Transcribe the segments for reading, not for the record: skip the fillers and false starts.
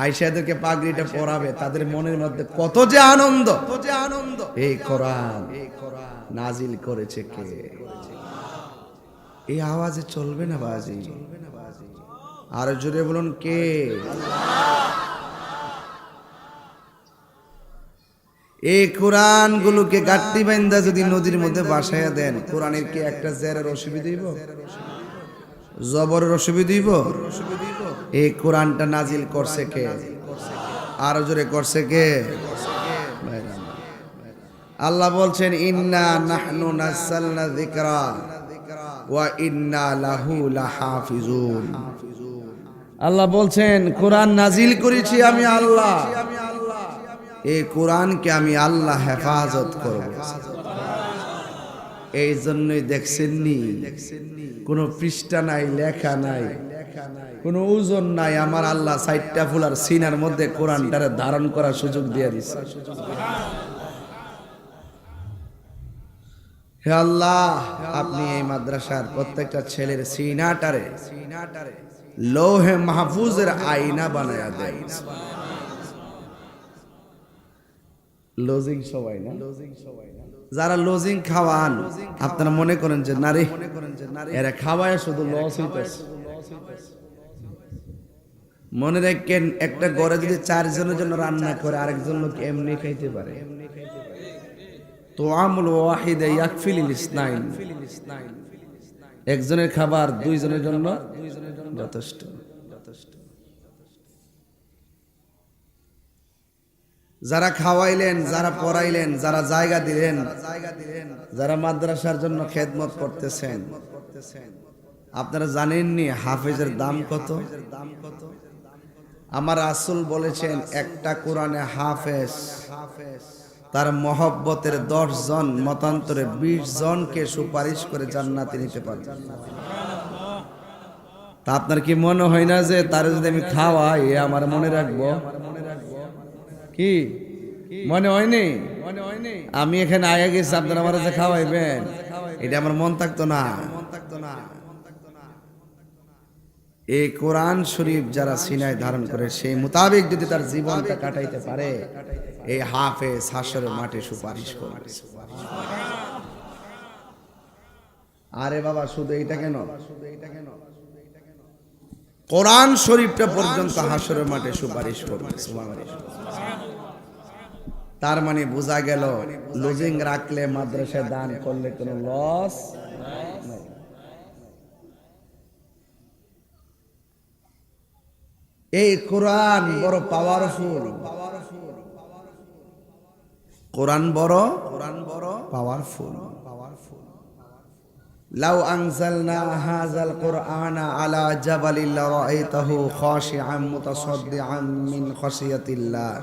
আয়েশাদেরকে পাগড়িটা পরাবে, তাদের মনের মধ্যে কত যে আনন্দ। এই কোরআন নাজিল করেছে কে? এই আওয়াজে চলবে না বাজি, আর জোরে বলুন কে? এই কোরআন গুলোকে গাট্টি বাইন্দা যদি নদীর মধ্যে ভাসাইয়া দেন, কোরআনের কি একটা জেরের অসুবিধা হইব? জবরের অসুবিধা হইব? এই কোরআনটা নাজিল করছে কে? আর জোরে করছে কে? আল্লাহ বলছেন ইন্না নাহনু নাযালনা যিকরা ওয়া ইন্না লাহু লাহাফিজুন। আল্লাহ বলছেন কোরআন নাজিল করেছি আমি আল্লাহ, এই কোরআনকে আমি আল্লাহ হেফাজত করব। এই জন্যই দেখছেননি কোনো পৃষ্ঠা নাই, লেখা নাই, কোনো ওজন নাই, আমার আল্লাহ 4টা ফুলার সিনার মধ্যে কোরআনটারে ধারণ করার সুযোগ দিয়ে দিছে। হে আল্লাহ, আপনি এই মাদ্রাসার প্রত্যেকটা ছেলের সিনাটারে লৌহে মাহফুজের আয়না বানায়া দেন। লজিং সবাই না, যারা লজিং খাওয়ান আপনারা মনে করেন যে নারী এরা খাওয়ায় শুধু লস হইতেছে। মনে রাখেন একটা ঘরে যদি 4 জনের জন্য রান্না করে আরেকজন লোক এমনি খাইতে পারে। তো আমল ওয়াহিদে ইয়াকফিল ইসনাইন, একজনের খাবার 2 জনের জন্য যথেষ্ট। যারা খাওয়াইলেন, যারা পড়াইলেন, যারা জায়গা দিলেন, যারা মাদ্রাসার জন্য খেদমত করতেছেন, আপনারা জানেননি হাফেজের দাম কত? আমার রাসূল বলেছেন একটা কোরআনে হাফেজ তার মহব্বতের 10 জন, মতান্তরে 20 জনকে সুপারিশ করে জান্নাতে নিতে পারবে। তা আপনার কি মনে হয় না যে তার যদি আমি খাওয়াই আমার মনে রাখবো? কি মনে হয়নি? আমি এখানে আগে গেছি, আপনারা আমার কাছে খাওয়াইবেন, এটা আমার মন থাকতো না। এই কোরআন শরীফ যারা সিনায় ধারণ করে সেই মোতাবেক যদি তার জীবনটা কাটাইতে পারে, এই হাফেজ হাসরের মাঠে সুপারিশ করবে। আরে বাবা, শুধু এইটা কেন? কোরআন শরীফটা পর্যন্ত হাসরের মাঠে সুপারিশ করবে। তার মানে বোঝা গেল লজিং রাখলে, মাদ্রাসায় দান করলে কোনো লস নাই। এই কোরআন বড় পাওয়ারফুল, কোরআন বড় পাওয়ারফুল। লাউ আনজালনা হাযাল কুরআনা আলা জাবালিন লারাআইতাহু খাশিআন মুতাসাদ্দিআন মিন খাশিয়াতিল্লাহ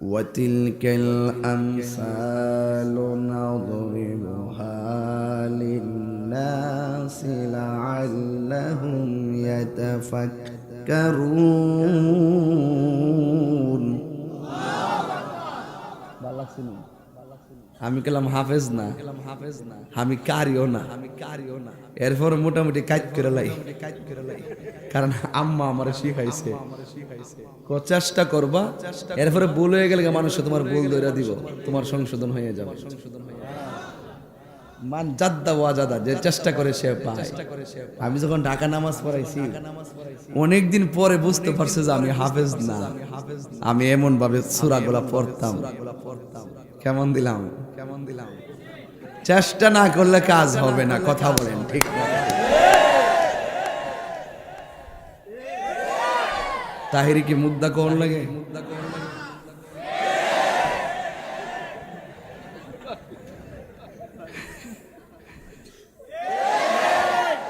ওয়া তিলকাল আমসালু নাদরিবুহা লিন-নাসি লাআল্লাহুম ইয়াতাফাক্কারুন। আমি কলাম হাফেজ না, আমি কারিও না, এরপর মোটামুটি কাজ করে লাই, কারণ আম্মা আমার শিখাইছে চেষ্টা করবা, এরপরে ভুল হয়ে গেলে মানুষ তোমার ভুল ধরে দিব, তোমার সংশোধন হয়ে যাবে। মান জাদ্দা ওয়াজাদা, যে চেষ্টা করে সে পায়। আমি যখন ঢাকা নামাজ পড়াইছি অনেকদিন পরে বুঝতে পারছে যে আমি হাফেজ না, আমি এমন ভাবে সূরাগুলা পড়তাম। কেমন দিলাম? চেষ্টা না করলে কাজ হবে না, কথা বলেন ঠিক না? তাহিরি কি মুদ্দা কোন লাগে?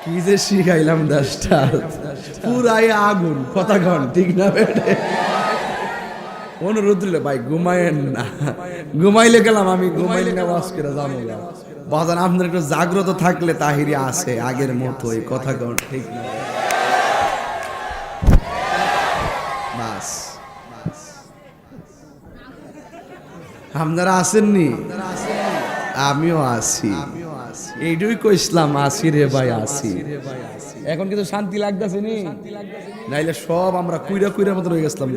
কি যে শিখাইলাম 10টা, পুরাই আগুন, কথা কন ঠিক না? বেটে অনুরোধ দিলে ভাই ঘুমায়েন না, ঘুমাইলে গেলাম আমি, ঘুমাইলে নামাজ করে যাবো বাজান। আপনার একটু জাগ্রত থাকলে তাহিরি আছে আগের মতোই, কথা কন ঠিক না? বাস আপনারা আসেননি, আমিও আছি, এইটুই কইসলাম আসি রে ভাই আসি। এখন কিন্তু শান্তি লাগতেছে নি? নাইলে সব আমরা কুইরা কুইরার মতো রয়ে গেছিলাম।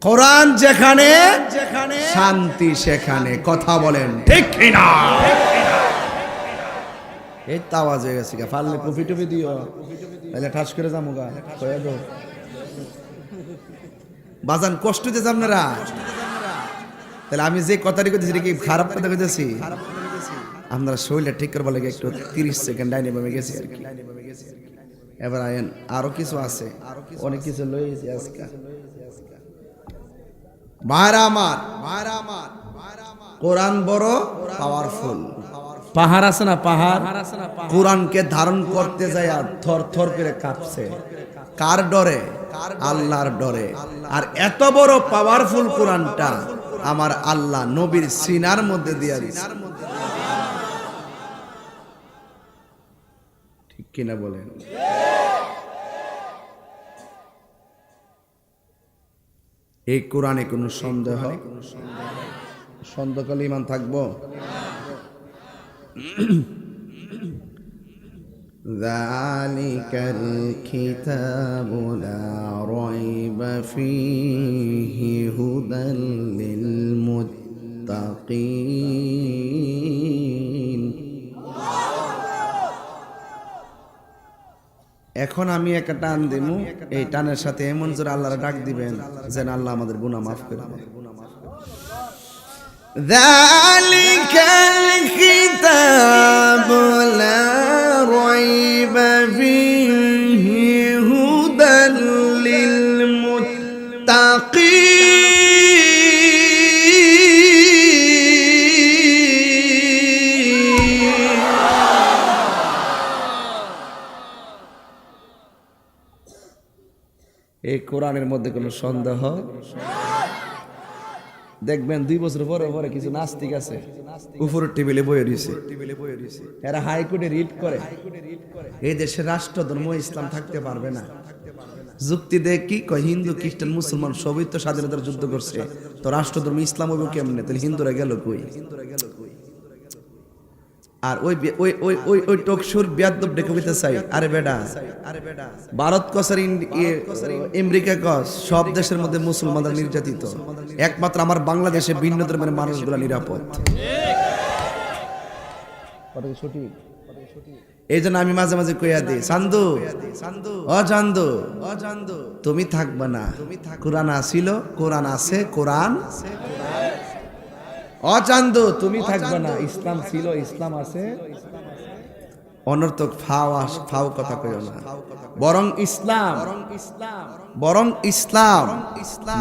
কোরআন যেখানে শান্তি সেখানে, কথা বলেন ঠিক কিনা? এই তো আওয়াজ হয়ে গেছে, পারলে কপি টপি দিও, তাহলে ঠাস করে যাবো গা। বাজান কষ্ট দিয়েছে আপনারা, তাহলে আমি যে কথাটি কইতেছি কি খারাপ কথা কইতেছি? আপনারা শরীরটা ঠিক করবার লাগে একটু 30 সেকেন্ড ডাইনে বামে গেছি আর কি। এবার আইন আরো কিছু আছে, অনেক কিছু লইছি আজকে। ভাইরা আমার, কোরআন বড় পাওয়ারফুল। পাহাড় আছে না, পাহাড় কোরআনকে ধারণ করতে যায় আর থর থর করে কাঁপছে। কার ডরে? আল্লাহর ডরে। আর এত বড় পাওয়ারফুল কোরআনটা আমার আল্লাহ নবীর সিনার মধ্যে দিয়া দিয়েছে। ঠিক কিনা বলেন? এই কোরআনে কোনো সন্দেহ করলে ইমান থাকবো? যালিকাল কিতাবু লা রাইবা ফীহি হুদাল লিল মুত্তাকিন। এখন আমি একটা টান দিব, এই টানের সাথে এমন জোরে আল্লাহর ডাক দিবেন যেন আল্লাহ আমাদের গুনাহ মাফ করে দেন। যালিকাল কিতাবু লা রাইবা ফীহি হুদাল লিল মুত্তাকিন। এই কোরআনের মধ্যে কোনো সন্দেহ? দেখবেন 2 বছর পরে পরে কিছু নাস্তিক আছে উপরের টেবিলে বসে রয়েছে, এরা হাইকোর্টে রিট করে এই দেশে রাষ্ট্র ধর্ম ইসলাম থাকতে পারবে না। যুক্তি দেয় কি কয়, হিন্দু খ্রিস্টান মুসলমান সবই তো স্বাধীনতার যুদ্ধ করছে, তো রাষ্ট্র ধর্ম ইসলাম হবে কেমনে? তাহলে হিন্দুরা গেল কই? আর ওই টকশুর বিয়াদব ডেকে কইতে চাই, আরে বেডা ভারত কস আর আমেরিকা কস, সব দেশের মধ্যে মুসলমানরা নির্যাতিত, একমাত্র আমার বাংলাদেশে ভিন্ন ধর্মের মানুষগুলা নিরাপদ। সঠিক? এই জন্য আমি মাঝে মাঝে কইয়া দিই, চান্দু ও চান্দু তুমি থাকবা না, কোরআন আসিল, কোরআন আছে, কোরআন অচান্দু তুমি থাকবে না, ইসলাম ছিল, ইসলাম আছে। অনর্থক ফাও কথা কইও না, বরং ইসলাম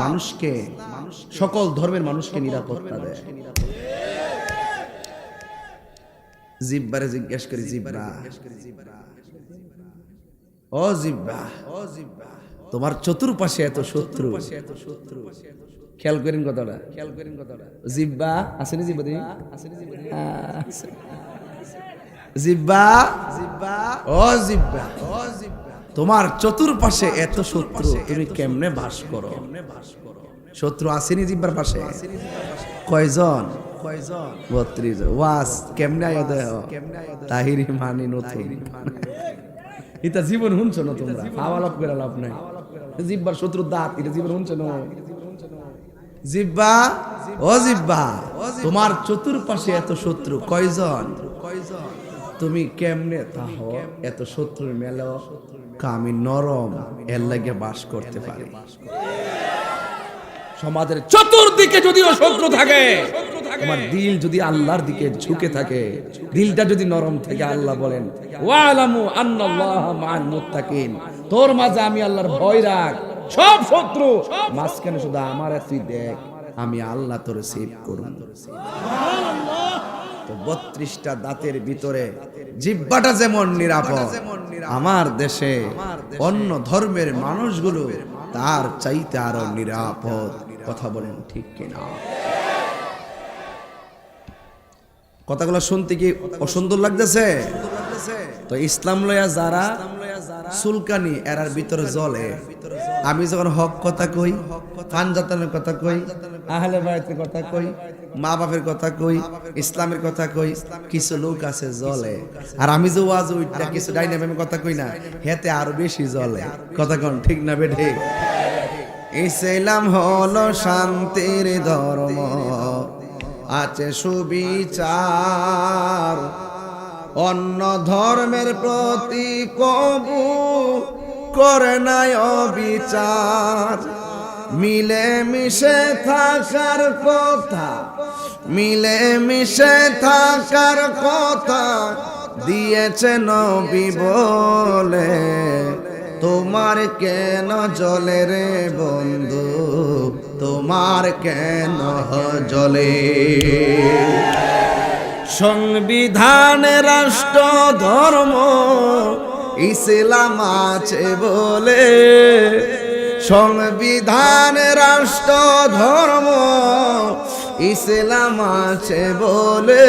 মানুষকে, সকল ধর্মের মানুষকে নিরাপত্তা দেয়। জিব্বারে জিজ্ঞেস করি, জিব্বা ও জিব্বা, তোমার চতুর্পাশে এত শত্রু, খেয়াল করেন কথাটা, জিব্বা আসেনি? জিব্বা ও জিব্বা, তোমার চতুর্পাশে এত শত্রু, তুমি কেমনে বাস করো? শত্রু আসেনি জিব্বার পাশে? কয়জন? 32 জন। ওয়াস কেমনে আয়া দেয় তাহিরি মানি নতুন এটা জীবন শুনছো না তোমরা, আওয়ালাপ করে লাভ নাই। জিব্বার শত্রুর দাঁত, এটা জীবন শুনছো না? জিব্বা ও জিব্বা, তোমার চতুর্পাশে এত শত্রু, কয়জন? তুমি কেমনে তাহ এত শত্রুর মেলা আমি নরম এর লাগে বাস করতে পারি। সমাজের চতুর্দিকে যদিও শত্রু থাকে, তোমার দিল যদি আল্লাহর দিকে ঝুঁকে থাকে, দিলটা যদি নরম থাকে, আল্লাহ বলেন ওয়ালামু আন্নাল্লাহা মা'আল মুত্তাকিন, তোর মাঝে আমি আল্লাহর ভয় রাখ, সব শত্রু মাঝখানে শুধু আমার তুই দেখ, আমি আল্লাহ তোর সেভ করব। তো 32টা দাঁতের ভিতরে জিহ্বাটা যেমন নিরাপদ, আমার দেশে অন্য ধর্মের মানুষগুলো তার চাইতে আরো নিরাপদ। কথা বলেন ঠিক কিনা? কথাগুলো শুনতে কি অসুন্দর লাগতেছে? তো ইসলাম লয়া যারা সুলকানি এরার ভিতরে জ্বলে, আমি যখন হক কথা কই, কান জাতানোর কথা কই, আহলে বায়াতের কথা কই, মা বাপের কথা কই, ইসলামের কথা কই, কিছু লোক আছে জলে, আর আমি যে ওয়াজ উইটা কিছু ডাইনামিক কথা কই না, হেতে আরো বেশি জলে। কথা কোন ঠিক না বেঠে? ইসলাম হলো শান্তির ধর্ম, আছে সুবিচার, অন্য ধর্মের প্রতি কবু করে নাই অবিচার। মিলে মিশে থাকার কথা, মিলে মিশে থাকার কথা দিয়েছে নবী বলে, তোমার কেন জ্বলে রে বন্ধু, তোমার কেন জ্বলে? সংবিধান রাষ্ট্র ধর্ম ইসলাম আছে বলে, সংবিধান রাষ্ট্র ধর্ম ইসলাম আছে বলে,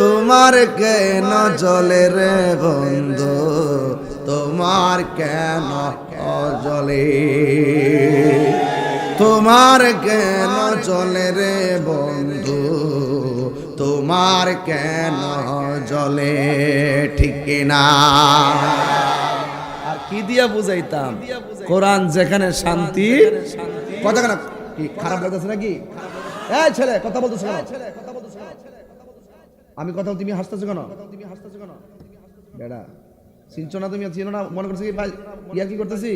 তোমার কেন জ্বলে রে বন্ধু, তোমার কেন জ্বলে? তোমার কেন জ্বলে রে বন্ধু, তোমার কেন জ্বলে? ঠিক না? আর কি দিয়া বুঝাইতাম? কোরআন যেখানে শান্তি, কথা কেন কি খারাপ লাগতেছে নাকি? এই ছেলে কথা বলতেছ কেন? আমি কথা তুমি হাসতেছো কেন? বেড়া চিনছো না তুমি? চিনো না মনে করছো কি ভাই ইয়া কি করতেছি?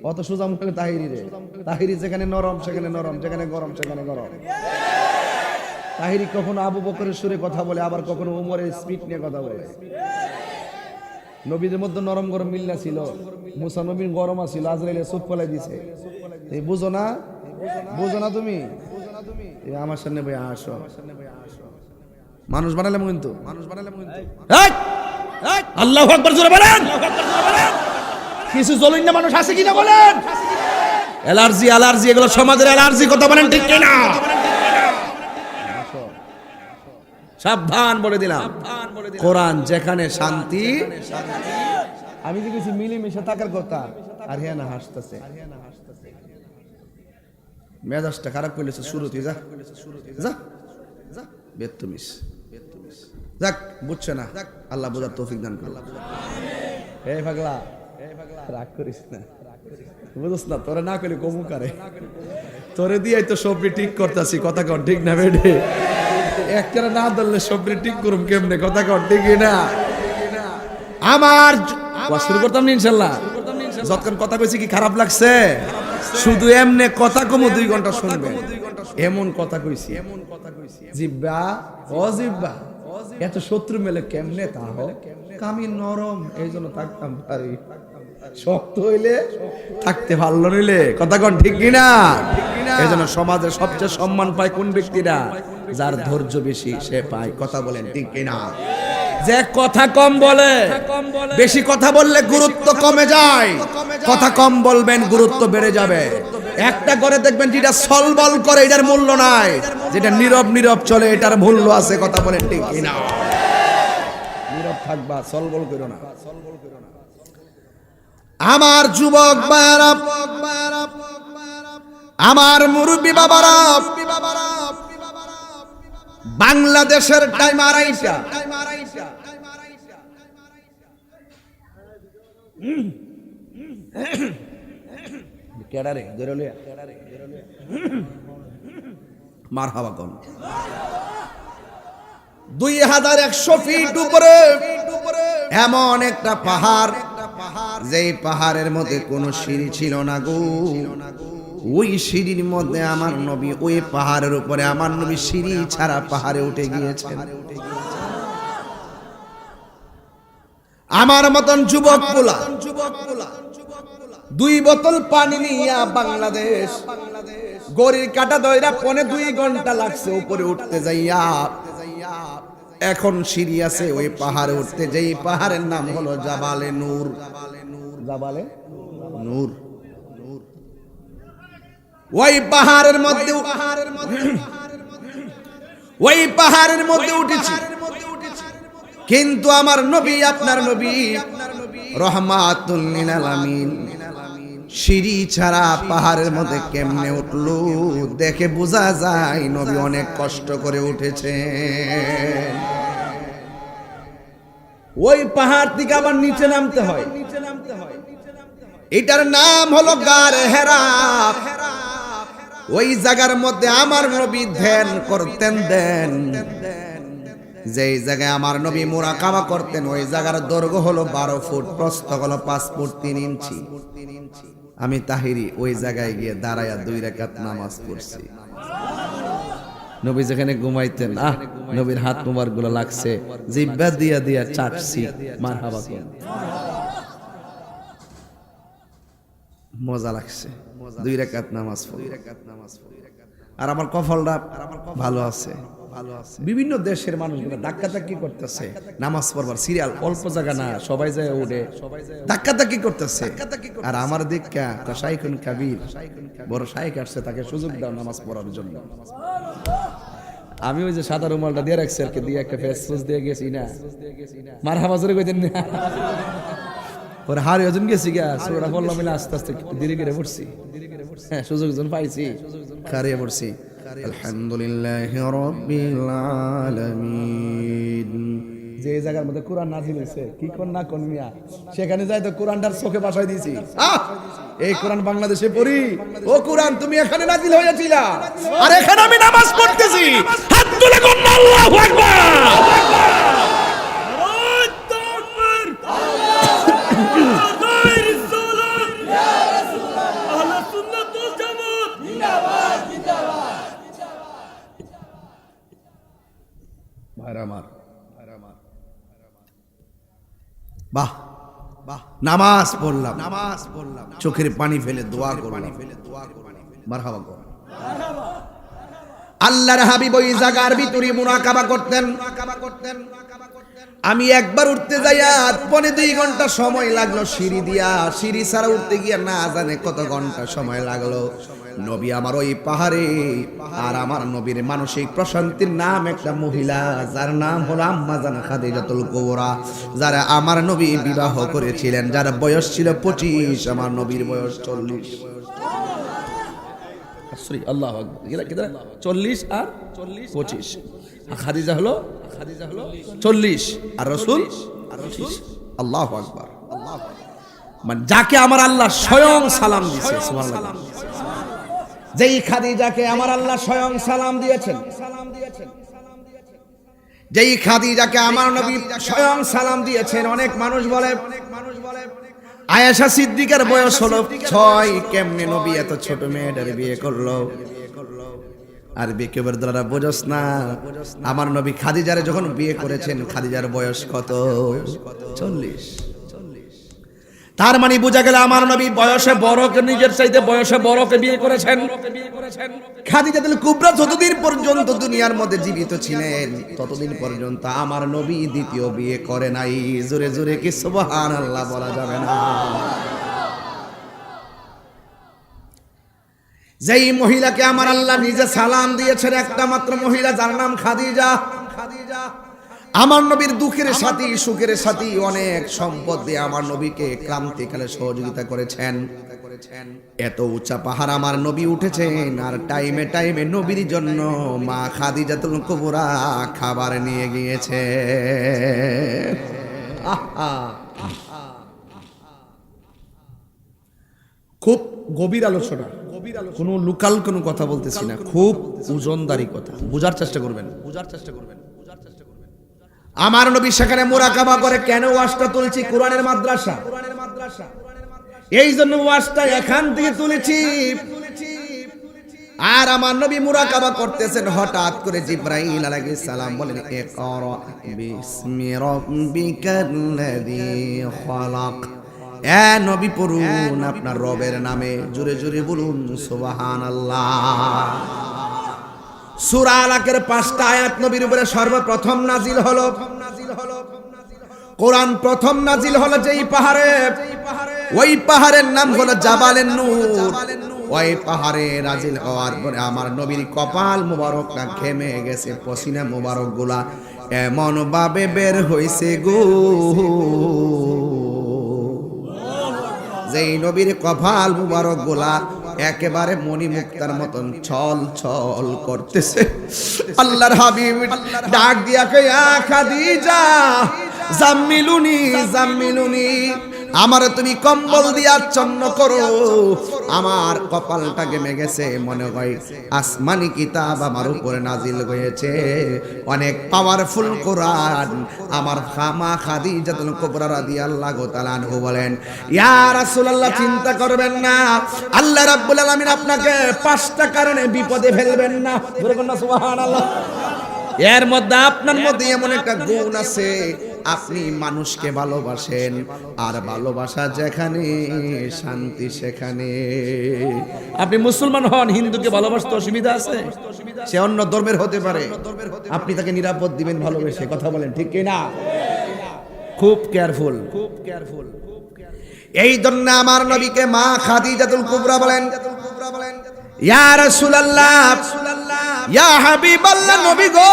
অত সোজা মুখে তাহিরি রে, তাহিরি যেখানে নরম সেখানে নরম, যেখানে গরম সেখানে গরম। তাহিরি কখনো আবু বকরের সুরে কথা বলে, আবার কখনো উমরের স্পিড নিয়ে কথা বলে। নবীদের মধ্যে নরম গরম মিল না ছিল, মুসা নবীর গরম আছিল, আজরাইলে চুপ ফেলাই দিছে। এই বুঝো না? বুঝো না তুমি? আমার সামনে ভাই আসো, মানুষ বানালে কিন্তু, মানুষ বানালে কিন্তু আল্লাহু আকবার জোরে বলেন। কিছু জ্বলেন না মানুষ আছে কিনা বলেন? অ্যালার্জি, অ্যালার্জি এগুলো সমাজের অ্যালার্জি, কথা বলেন ঠিক কিনা? সাবধান বলে দিলাম, কোরআন যেখানে শান্তি, আমি যে কিছু মিলেমিশে থাকার কথা, আর হ্যাঁ না হাসতেছে, মেজাজটা খারাপ করলেছে শুরুতে। যা যা যা বেত্তমিস, যাক বুঝছে না, আল্লাহ বোঝার তৌফিক দান করুন। এই পাগলা রাগ করিস না, বুঝছ না? তোরে না করলে কমু কারে, তোরে দিয়ে তো সবরি ঠিক করতেছি, কথা কর ঠিক না বেডে? একটা না ধরলে সবরি ঠিক করুম কেমনে, কথা কর ঠিক না? আমার শুরু করতাম না ইনশাল্লাহ। যতক্ষণ কথা কইছি কি খারাপ লাগছে? শুধু এমনে কথা কমু 2 ঘন্টা শুনবে, এমন কথা কইছি, জিব্বা অজিব্বা এত শত্রু মেলে কেমনে তা হোক, আমি নরম এই জন্য থাকতাম পারি, শক্ত হইলে থাকতে ভালো নইলে, কথা কন ঠিক কিনা? এই জন্য সমাজে সবচেয়ে সম্মান পায় কোন ব্যক্তিরা? যার ধৈর্য বেশি সে পায়, কথা বলেন ঠিক কিনা? যে কথা কম বলে, বেশি কথা বললে গুরুত্ব কমে যায়, কথা কম বলবেন গুরুত্ব বেড়ে যাবে। একটা করে দেখবেন যেটা সলবল করে এটার মূল্য নাই, যেটা নীরব নীরব চলে এটার মূল্য আছে, কথা বলেন ঠিক কিনা? নীরব থাকবা, সলবল করো না। আমার যুবক ভাইরা, আমার মুরব্বী বাবারা, বাংলাদেশের টাইম 2:30টা, কেডারে জেরলিয়া মারহাবা কোন 2100 ফিট উপরে এমন একটা পাহাড়, যেই পাহাড়ের মধ্যে কোনো সিঁড়ি ছিল না গো। ওই সিঁড়ির মধ্যে আমার নবী, ওই পাহাড়ের উপরে আমার নবী সিঁড়ি ছাড়া পাহাড়ে উঠে গিয়েছেন। আমার মতন যুবক পোলা 2 বোতল পানি নিয়া বাংলাদেশ গড়ির কাটা দইরা 2.5 ঘন্টা লাগছে উপরে উঠতে যাইয়া। এখন সিঁড়ি আছে ওই পাহাড়ে উঠতে, যেই পাহাড়ের নাম হলো জাবালে নূর। জাবালে নূর। ওই পাহাড়ের মধ্যে উঠেছি, কিন্তু আমার নবী, আপনার নবী রহমাতুল লিল আলামিন সিঁড়ি ছাড়া পাহাড়ের মধ্যে কেমনে উঠলো দেখে বোঝা যায় নবী অনেক কষ্ট করে উঠেছে। ওই পাহাড় থেকে আবার নিচে নামতে হয়, এটার নাম হলো গারে হেরা। ওই জায়গার মধ্যে আমার নবী ধ্যান করতেন। দেন যেই জায়গায় আমার নবী মুরাকাবা করতেন ওই জায়গার দৈর্ঘ্য হলো 12 ফুট, প্রস্থ হলো 5 ফুট 3 ইঞ্চি। আমি তাহিরি ওই জায়গায় গিয়ে দাঁড়ায়া 2 রাকাত নামাজ পড়ছি। নবী যেখানে ঘুমাইতেন, নবীর হাত মুবারক গুলো লাগছে, জিহ্বা দিয়া দিয়া চাটছি, মারহাবা কোন মজা লাগছে। 2 রাকাত নামাজ পড়ি, আর আমার কপালটা ভালো আছে। বিভিন্ন দেশের মানুষগুলো ধাক্কাধাক্কি করতেছে নামাজ পড়বার, সিরিয়াল অল্প জায়গা না, সবাই যায় উঠে ধাক্কাধাক্কি করতেছে। আর আমার দিকটা শাইখুন কাবীর, বড় শাইখ আসছে, তাকে সুযোগ দাও নামাজ পড়ার জন্য। আমি ওই যে সাদা রুমালটা দিয়ে রাখছি আর কি, দিয়ে একটা ফেস ফুস দিয়ে গেছি না, মারহাবা জোরে কইতেন না। পরে হারি ওজন গেছি গা, সূরা পড়লাম মিলে আস্তে আস্তে ধীরে ধীরে পড়ছি। হ্যাঁ, সুযোগ জন পাইছি, খারিয়ে পড়ছি। আলহামদুলিল্লাহি রাব্বিল আলামিন। যে জায়গার মধ্যে কোরআন নাযিল হয়েছে, কি কোন না কোন মিয়া, সেখানে যাই তো কোরআনটার চোখে ভাষায় দিয়েছি। এই কোরআন বাংলাদেশে পড়ি, ও কোরআন তুমি এখানে নাযিল হয়েছিলা, আর এখানে আমি নামাজ পড়তেছি। হাত তুলে কোন আল্লাহু আকবার। বাহ বাহ, নামাজ পড়লাম, চোখের পানি ফেলে দোয়া করলাম, মারহাবা কর। আল্লাহর হাবিব ওই জায়গার ভিতরে মুরাকাবা করতেন। আমি একবার উঠতে যাইয়া 2.5 ঘন্টা সময় লাগলো সিঁড়ি দিয়া, সিঁড়ি ছাড়া উঠতে গিয়া না জানে কত ঘন্টা সময় লাগলো। নবী আমার ওই পাহাড়ে, আর আমার নবীর মানসিক প্রশান্তির নাম একটা মহিলা, যার নাম হলো আম্মা জান খাদিজাতুল কুবরা, যারা আমার নবী বিবাহ করেছিলেন, যার বয়স ছিল 25, আমার নবীর বয়স 40। আল্লাহু আকবার, 40 আর 25, খাদিজা হলো 40 আর রাসূল 25। আল্লাহু আকবার। মানে যাকে আমার আল্লাহ স্বয়ং সালাম দিয়েছে, সুবহানাল্লাহ, যেই খাদিজাকে আমার আল্লাহ স্বয়ং সালাম দিয়েছেন, যেই খাদিজাকে আমার নবী স্বয়ং সালাম দিয়েছেন। অনেক মানুষ বলে আয়েশা সিদ্দিকার বয়স হলো 6, কেমনে নবী এত ছোট মেয়েটার বিয়ে করলো? আর বিকেবের দ্বারা বোঝস না, আমার নবী খাদিজারে যখন বিয়ে করেছেন, খাদিজার বয়স কত? 40। তার মানে বোঝা গেল আমার নবী বয়সে বড়কে, নিজের চাইতে বয়সে বড়কে বিয়ে করেছেন। খাদিজাতুল কুবরা যতদিন পর্যন্ত দুনিয়ার মধ্যে জীবিত ছিলেন, ততদিন পর্যন্ত আমার নবী দ্বিতীয় বিয়ে করে নাই। জোরে জোরে কি সুবহানাল্লাহ বলা যাবে না? যেই মহিলাকে আমার আল্লাহ নিজে সালাম দিয়েছেন, একটা মাত্র মহিলা, যার নাম খাদিজা। আমার নবীর দুঃখের সাথী, সুখের সাথী, অনেক সম্পদ দিয়ে আমার নবীকে ক্রান্তিকালে সহযোগিতা করেছেন। এত উঁচা পাহাড় আমার নবী উঠেছেন, আর টাইমে টাইমে নবীর জন্য মা খাদিজাতুল কুবরা খাবার নিয়ে গিয়েছে। খুব গভীর আলোচনা, কোনো লোকাল কোনো কথা বলতেছি না, খুব ওজনদারি কথা, বুঝার চেষ্টা করবেন। আমার নবী সেখানে মুরাকাবা করে। কেন ওয়াজটা তুলছি? কোরআনের মাদ্রাসা, এই জন্য ওয়াজটা এখান থেকে তুলেছি। আর আমার নবী মুরাকাবা করতেছেন, হঠাৎ করে জিবরাইল আলাইহিস সালাম বলেন, ইকরা বিসমি রাব্বিকাল্লাযী খালাক। এ নবী পড়ুন আপনার রবের নামে, জোরে জোরে বলুন সুবহানাল্লাহ। সূরা আলাকের 5টা আয়াত নবীর উপরে সর্বপ্রথম নাজিল হলো। কোরআন প্রথম নাজিল হলো যেই পাহাড়ে, ওই পাহাড়ের নাম হলো জাবালেন নূর। ওই পাহাড়ে নাজিল হওয়ার পরে আমার নবীর কপাল মুবারকটা ঘেমে গেছে, পসিনা মুবারক গুলা এমন ভাবে বের হইছে গো, যেই নবীর কপাল মুবারক গোলা একেবারে মণিমুক্তার মতন ছল ছল করতেছে। আল্লাহর হাবিব ডাক দিয়া কয়, ইয়া খাদিজা জাম্মিলুনি জাম্মিলুনি, আমার তুমি কম্বল দিয়ে আচ্ছন্ন করো, আমার কপালটা ঘেমে গেছে, মনে হয় আসমানি কিতাব আমার উপরে নাজিল হয়েছে, অনেক পাওয়ারফুল কোরআন। আমার মা খাদিজাতুল কুবরা রাদিয়াল্লাহু তাআলা আনহা বলেন, ইয়া রাসূলুল্লাহ চিন্তা করবেন না, আল্লাহ রাব্বুল আলামিন আপনাকে 5টা কারণে বিপদে ফেলবেন না। বলবেন না সুবহানাল্লাহ। এর মধ্যে আপনার মধ্যে এমন একটা গুণ আছে, আপনি মানুষকে ভালোবাসেন, আর ভালোবাসা যেখানে শান্তি সেখানে। আপনি মুসলমান হন, হিন্দুকে ভালোবাসতে অসুবিধা আছে? সে অন্য ধর্মের হতে পারে, আপনি তাকে নিরাপদ দিবেন ভালোবেসে। কথা বলেন ঠিক কি না? খুব কেয়ারফুল, খুব কেয়ারফুল। এই জন্য আমার নবীকে মা খাদিজাতুল কুবরা বলেন, ইয়া রাসূলুল্লাহ, ইয়া হাবিবাল্লাহ, নবী গো,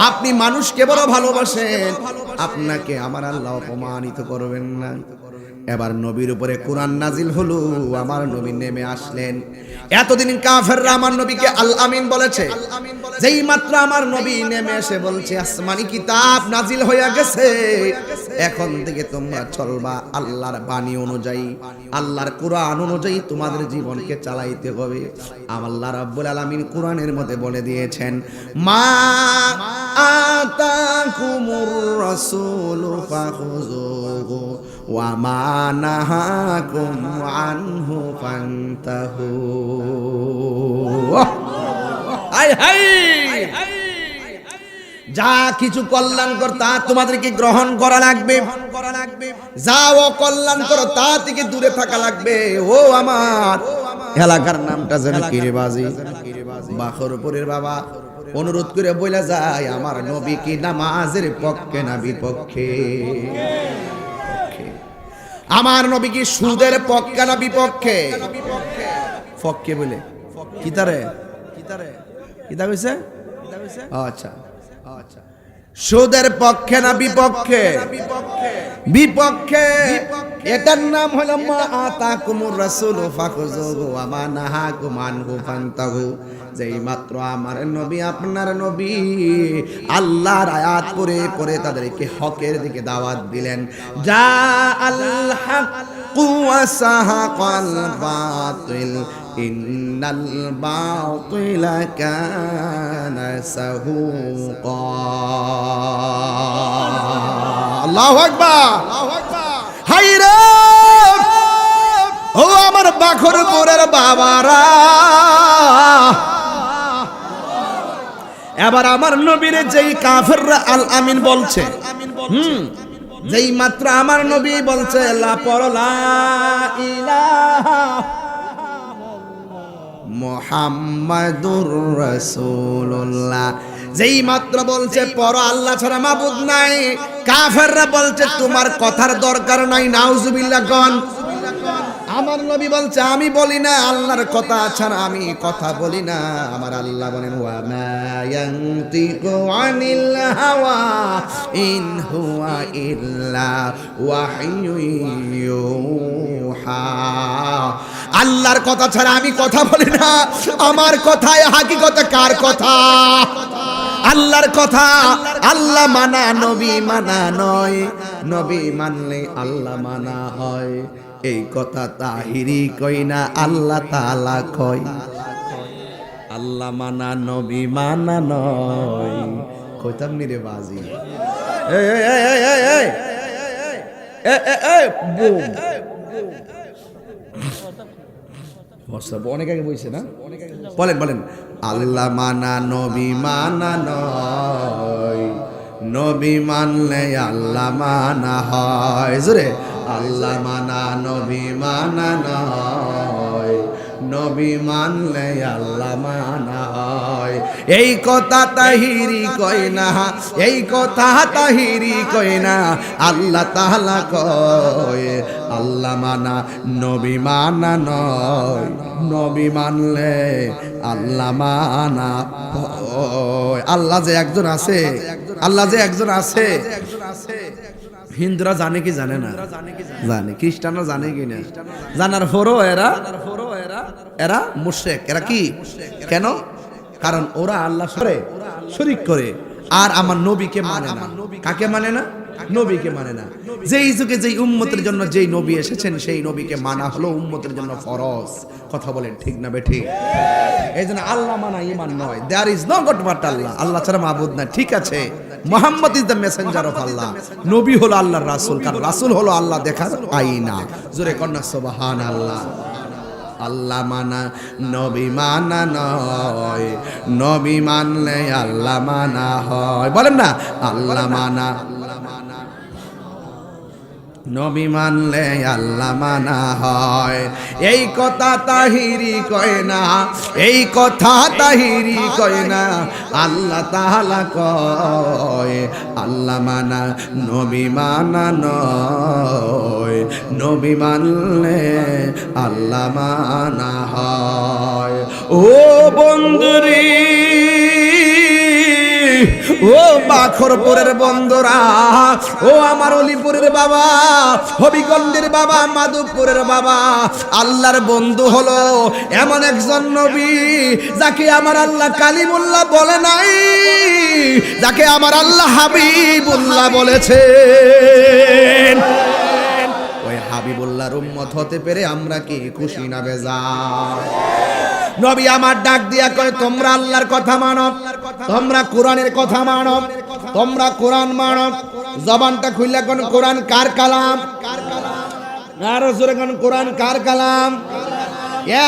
আপনি মানুষকে বড় ভালোবাসেন, আপনাকে আমার আল্লাহ অপমানিত করবেন না। এবার নবীর উপরে কোরআন নাজিল হলো, আমার নবী নেমে আসলেন। এতদিন কাফেররা আমার নবীকে আল আমিন বলেছে, যেই মাত্র আমার নবী নেমে এসে বলছে আসমানি কিতাব নাজিল হয়ে গেছে, এখন থেকে তোমরা চলবা আল্লাহর বাণী অনুযায়ী, আল্লাহর কোরআন অনুযায়ী তোমাদের জীবনকে চালাইতে হবে। আল্লাহ রাব্বুল আলামিন কোরআনের মধ্যে বলে দিয়েছেন, মা আতাকুমুর রাসূলু ফাখুযুহু ওয়া মা নাহাকুম আনহু ফান্তাহু। হাই হাই, যা কিছু কল্যাণকর তা তোমাদেরকে গ্রহণ করা লাগবে, যা অকল্যাণকর তা থেকে দূরে থাকা লাগবে। ও আমার এলাকার নামটা যেন কিরেবাজি, বাখরপুরের বাবা অনুরোধ করে বলে যায়, আমার নবী কি নামাজের পক্ষে না বিপক্ষে? আমার নবী কি সুদের পক্ষে না বিপক্ষে? পক্ষে বলে কিতারে কিতারে কিতা কইছে? আচ্ছা আচ্ছা, সুদের পক্ষে না বিপক্ষে? বিপক্ষে। এটার নাম হলো মা আতাকুমুর রাসূলু ফাখুযুহু ওয়া মা নাহাকুম আনহু ফান্তাহু। যেই মাত্র আমার নবী, আপনার নবী আল্লাহর আয়াত পড়ে পড়ে তাদেরকে হকের দিকে দাওয়াত দিলেন, যা আল হাক্কু ওয়া সাহাকাল বাতিল ইন্নাল বাতিলা কানা সাহুকা। আল্লাহু আকবার, আল্লাহু আকবার। হায়রে ও আমার বাখরপুরের বাবারা, এবার আমার নবীর যেই কাফেররা আল আমিন বলছে, যেই মাত্র আমার নবী বলছে লা পরলা ইলাহা মুহাম্মাদুর রাসূলুল্লাহ, যেই মাত্র বলছে পর আল্লাহ ছাড়া মাবুদ নাই, কাফেররা বলছে তোমার কথার দরকার নাই। নাউজুবিল্লাহ কোন। আমার নবী বলছে আমি বলি না আল্লাহর কথা ছাড়া আমি কথা বলি না। আমার আল্লাহ বলেন, ওয়া মা ইয়ানতিকু আনিল হাওয়া ইন হুয়া ইল্লা ওয়াহয়ুন ইউহা। আল্লাহর কথা ছাড়া আমি কথা বলি না। আমার কথায় হাকিকতে কার কথা? আল্লাহর কথা। আল্লাহ মানা নবী মানা নয়, নবী মানলে আল্লাহ মানা হয়। এই কথা তাহিরি কই না, আল্লাহ তাআলা কয়। আল্লাহ মানা নবী মানা নয়। কইতাম নি রে বাজি? এই এই এই এই এই এই এই বুম বসব অনেক আগে বইছে না? বলেন বলেন। আল্লাহ মানা নবী মানা নয়, নবী মানলে আল্লাহ মানা হয়। জোরে আল্লাহ মানা নবী মানা নয়, নবী মানলে আল্লাহ মানা হয়। এই কথা তাহিরি কয় না, এই কথা তাহিরি কয় না, আল্লাহ তাআলা কয় আল্লাহ মানা নবী মানা নয়, নবী মানলে আল্লাহ মানা হয়। আল্লাহ যে একজন আছে, আল্লাহ যে একজন আছে, হিন্দুরা জানে কি জানে না? জানে। খ্রিস্টানরা জানে কি না? জানার পরও এরা মুশরিক। এরা কি? কেন? কারণ ওরা আল্লাহ শরীক করে আর আমার নবীকে মানে না। কাকে মানে না? নবীকে মানে না। যেই যুগে যেই উম্মতের জন্য যেই নবী এসেছেন সেই নবীকে মানা হলো উম্মতের জন্য ফরজ। কথা বলেন ঠিক না বেঠিক? এই জন্য আল্লাহ মানা ঈমান নয়। There is no god but Allah. Allah ছাড়া মাবুদ না। ঠিক আছে, Muhammad is the messenger of Allah. নবী হলো আল্লাহর রাসূল, কারণ রাসূল হলো আল্লাহ দেখার আয়না। জোরে কন্যা সুবহানাল্লাহ। আল্লাহ মানা নবী মানা নয়, নবী মানলে আল্লাহ মানা হয়। বলেন না, আল্লাহ মানা নবী মানলে আল্লাহ মানা হয়। এই কথা তাহিরি কয় না, এই কথা তাহিরি কয় না, আল্লাহ তাআলা কয় আল্লাহ মানা নবী মানা নয়, নবী মানলে আল্লাহ মানা হয়। ও বন্ধুরি, ও বাখরপুরের বন্ধুরা, ও আমার অলিপুরের বাবা, হবিগঞ্জের বাবা, মাধবপুরের বাবা, আল্লাহর বন্ধু হলো এমন একজন নবী যাকে আমার আল্লাহ কালিমুল্লাহ বলে নাই, যাকে আমার আল্লাহ হাবিবুল্লাহ বলেছেন। ওই হাবিবুল্লাহর উম্মত হতে পেরে আমরা কি খুশি না বেজার? নবী আমার ডাক দিয়া কয়, তোমরা আল্লাহর কথা মানো, তোমরা কোরআনের কথা মানো, তোমরা কোরআন মানো। জবানটা খুললে কোন কোরআন কার কালাম? আর জোরে কোন কোরআন কার কালাম?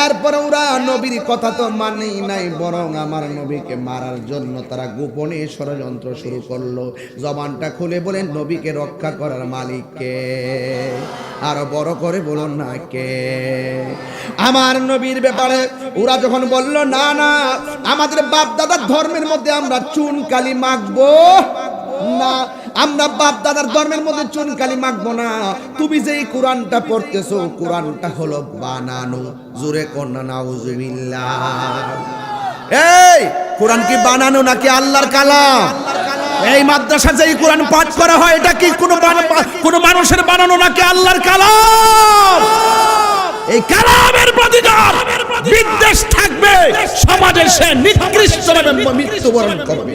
এরপর ওরা নবীর কথা তো মানেই নাই, বরং আমার নবীকে মারার জন্য তারা গোপনে ষড়যন্ত্র শুরু করলো। জবানটা খুলে বলেন, নবীকে রক্ষা করার মালিক কে? আরো বড় করে বলুন না কে? আমার নবীর ব্যাপারে ওরা যখন বলল, না না, আমাদের বাপ দাদার ধর্মের মধ্যে আমরা চুন কালি মাখবো না, আমরা বাপ দাদার ধর্মের মধ্যে চুন কালি মাখবো না। তুমি যেই কোরআনটা পড়তেছো, কোরআনটা হলো বানানো। জোরে কন্যা নাউজুবিল্লাহ। এই কোরআন কি বানানো নাকি আল্লাহর কালাম? এই মাদ্রাসা যেই কোরআন পাঠ করা হয়, এটা কি কোনো মানুষের বানানো নাকি আল্লাহর কালাম? এই কালামের প্রতি যার বিদ্বেষ থাকবে, সমাজে সে নিকৃষ্টভাবে মৃত্যুবরণ করবে।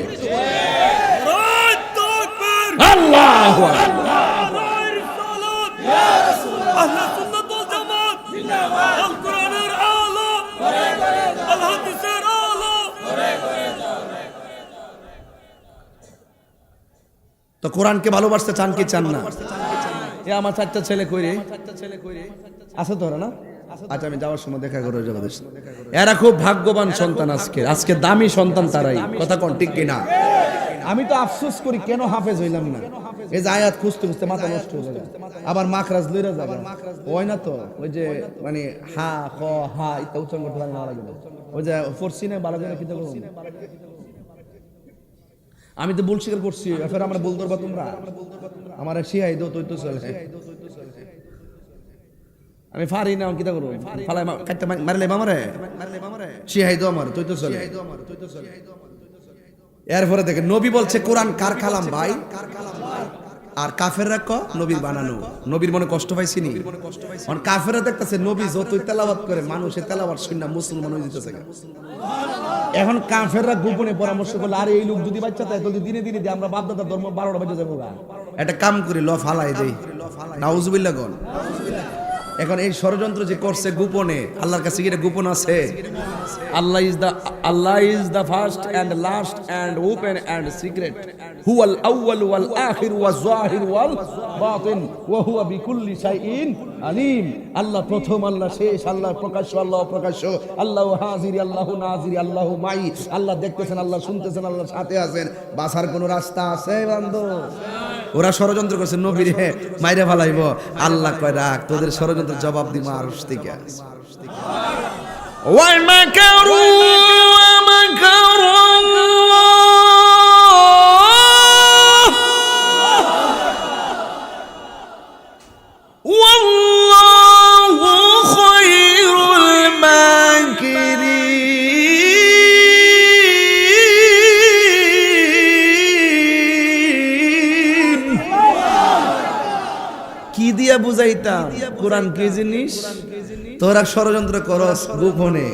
আল্লাহু আকবার। তো কোরআনকে ভালোবাসতে চান কি চান না? এ আমার চারটা ছেলে কইরে আছে তো না? আচ্ছা, আমি যাওয়ার সময় দেখা করে যাবো। এরা খুব ভাগ্যবান সন্তান, আজকে দামি সন্তান তারাই। কথা কোন ঠিক কিনা? আমি তো আফসোস করি কেন হাফেজ হইলাম না। এই যে আয়াত খুঁজতে খুঁজতে মাথা নষ্ট হয়ে যাবে, আবার মাখরাজ লইরা যাবে, ওই না তো ওই যে মানে হা খ হা ইত্যাদি উচ্চারণ করতে ভালো লাগে না। ওই যে পড়ছি না ভালো করে কিতা করব। আমি তো ভুল স্বীকার করছি, এরপর আমরা ভুল ধরবা তোমরা আমার শিখাই দাও, তুই তো চলে। আমি পারি না, কিতা করব? ফালাই কাটতে মারলে আমারে শিখাই দাও আমার, তুই তো চলে। এরপরে দেখেন নবী বলছে কোরআন কার কালাম ভাই? আর কাফেররা ক নবীর বানানো। নবীর মনে কষ্ট পাইছি নি? কারণ কাফেররা দেখতেছে নবী যতই তেলাওয়াত করে, মানুষের তেলাওয়াত শুনে মুসলমান হয়ে যেতেছে। এখন কাফেররা গোপনে পরামর্শ করলে, আরে এই লোক যদি বাচ্চা তাই যদি দিনে দিনে আমরা বাপ দাদার ধর্ম 12টা বাজে যাবো, একটা কাম করি ল ফালাই দেই। নাউজুবিল্লাহ গন। এখন এই ষড়যন্ত্র যে করছে গোপনে, আল্লাহর কাছে কি এটা গোপন আছে? Allah is the first and last and open and secret. Huwal awwal wal akhir waz zahir wal batin wa huwa bikulli shay'in alim. Allah প্রথম, আল্লাহ শেষ, আল্লাহ প্রকাশ্য, আল্লাহ অপ্রকাশ্য, আল্লাহু হাজিরি, আল্লাহু নাজিরি, আল্লাহু মাই। আল্লাহ দেখতেছেন, আল্লাহ শুনতেছেন, আল্লাহ সাথে আছেন। বাঁচার কোন রাস্তা আছে বান্দো? ওরা ষড়যন্ত্র করছে নবীর মাইরে ফালাইব। আল্লাহ কয় রাখ, তোদের ষড়যন্ত্রের জবাব দিব আরশ থেকে। وَمَكَرُوا وَمَكَرَ اللَّهُ وَاللَّهُ خَيْرُ الْمَاكِرِينَ। দিতাম কোরআন কি জিনিস তোরা ষড়যন্ত্র করস গোপনে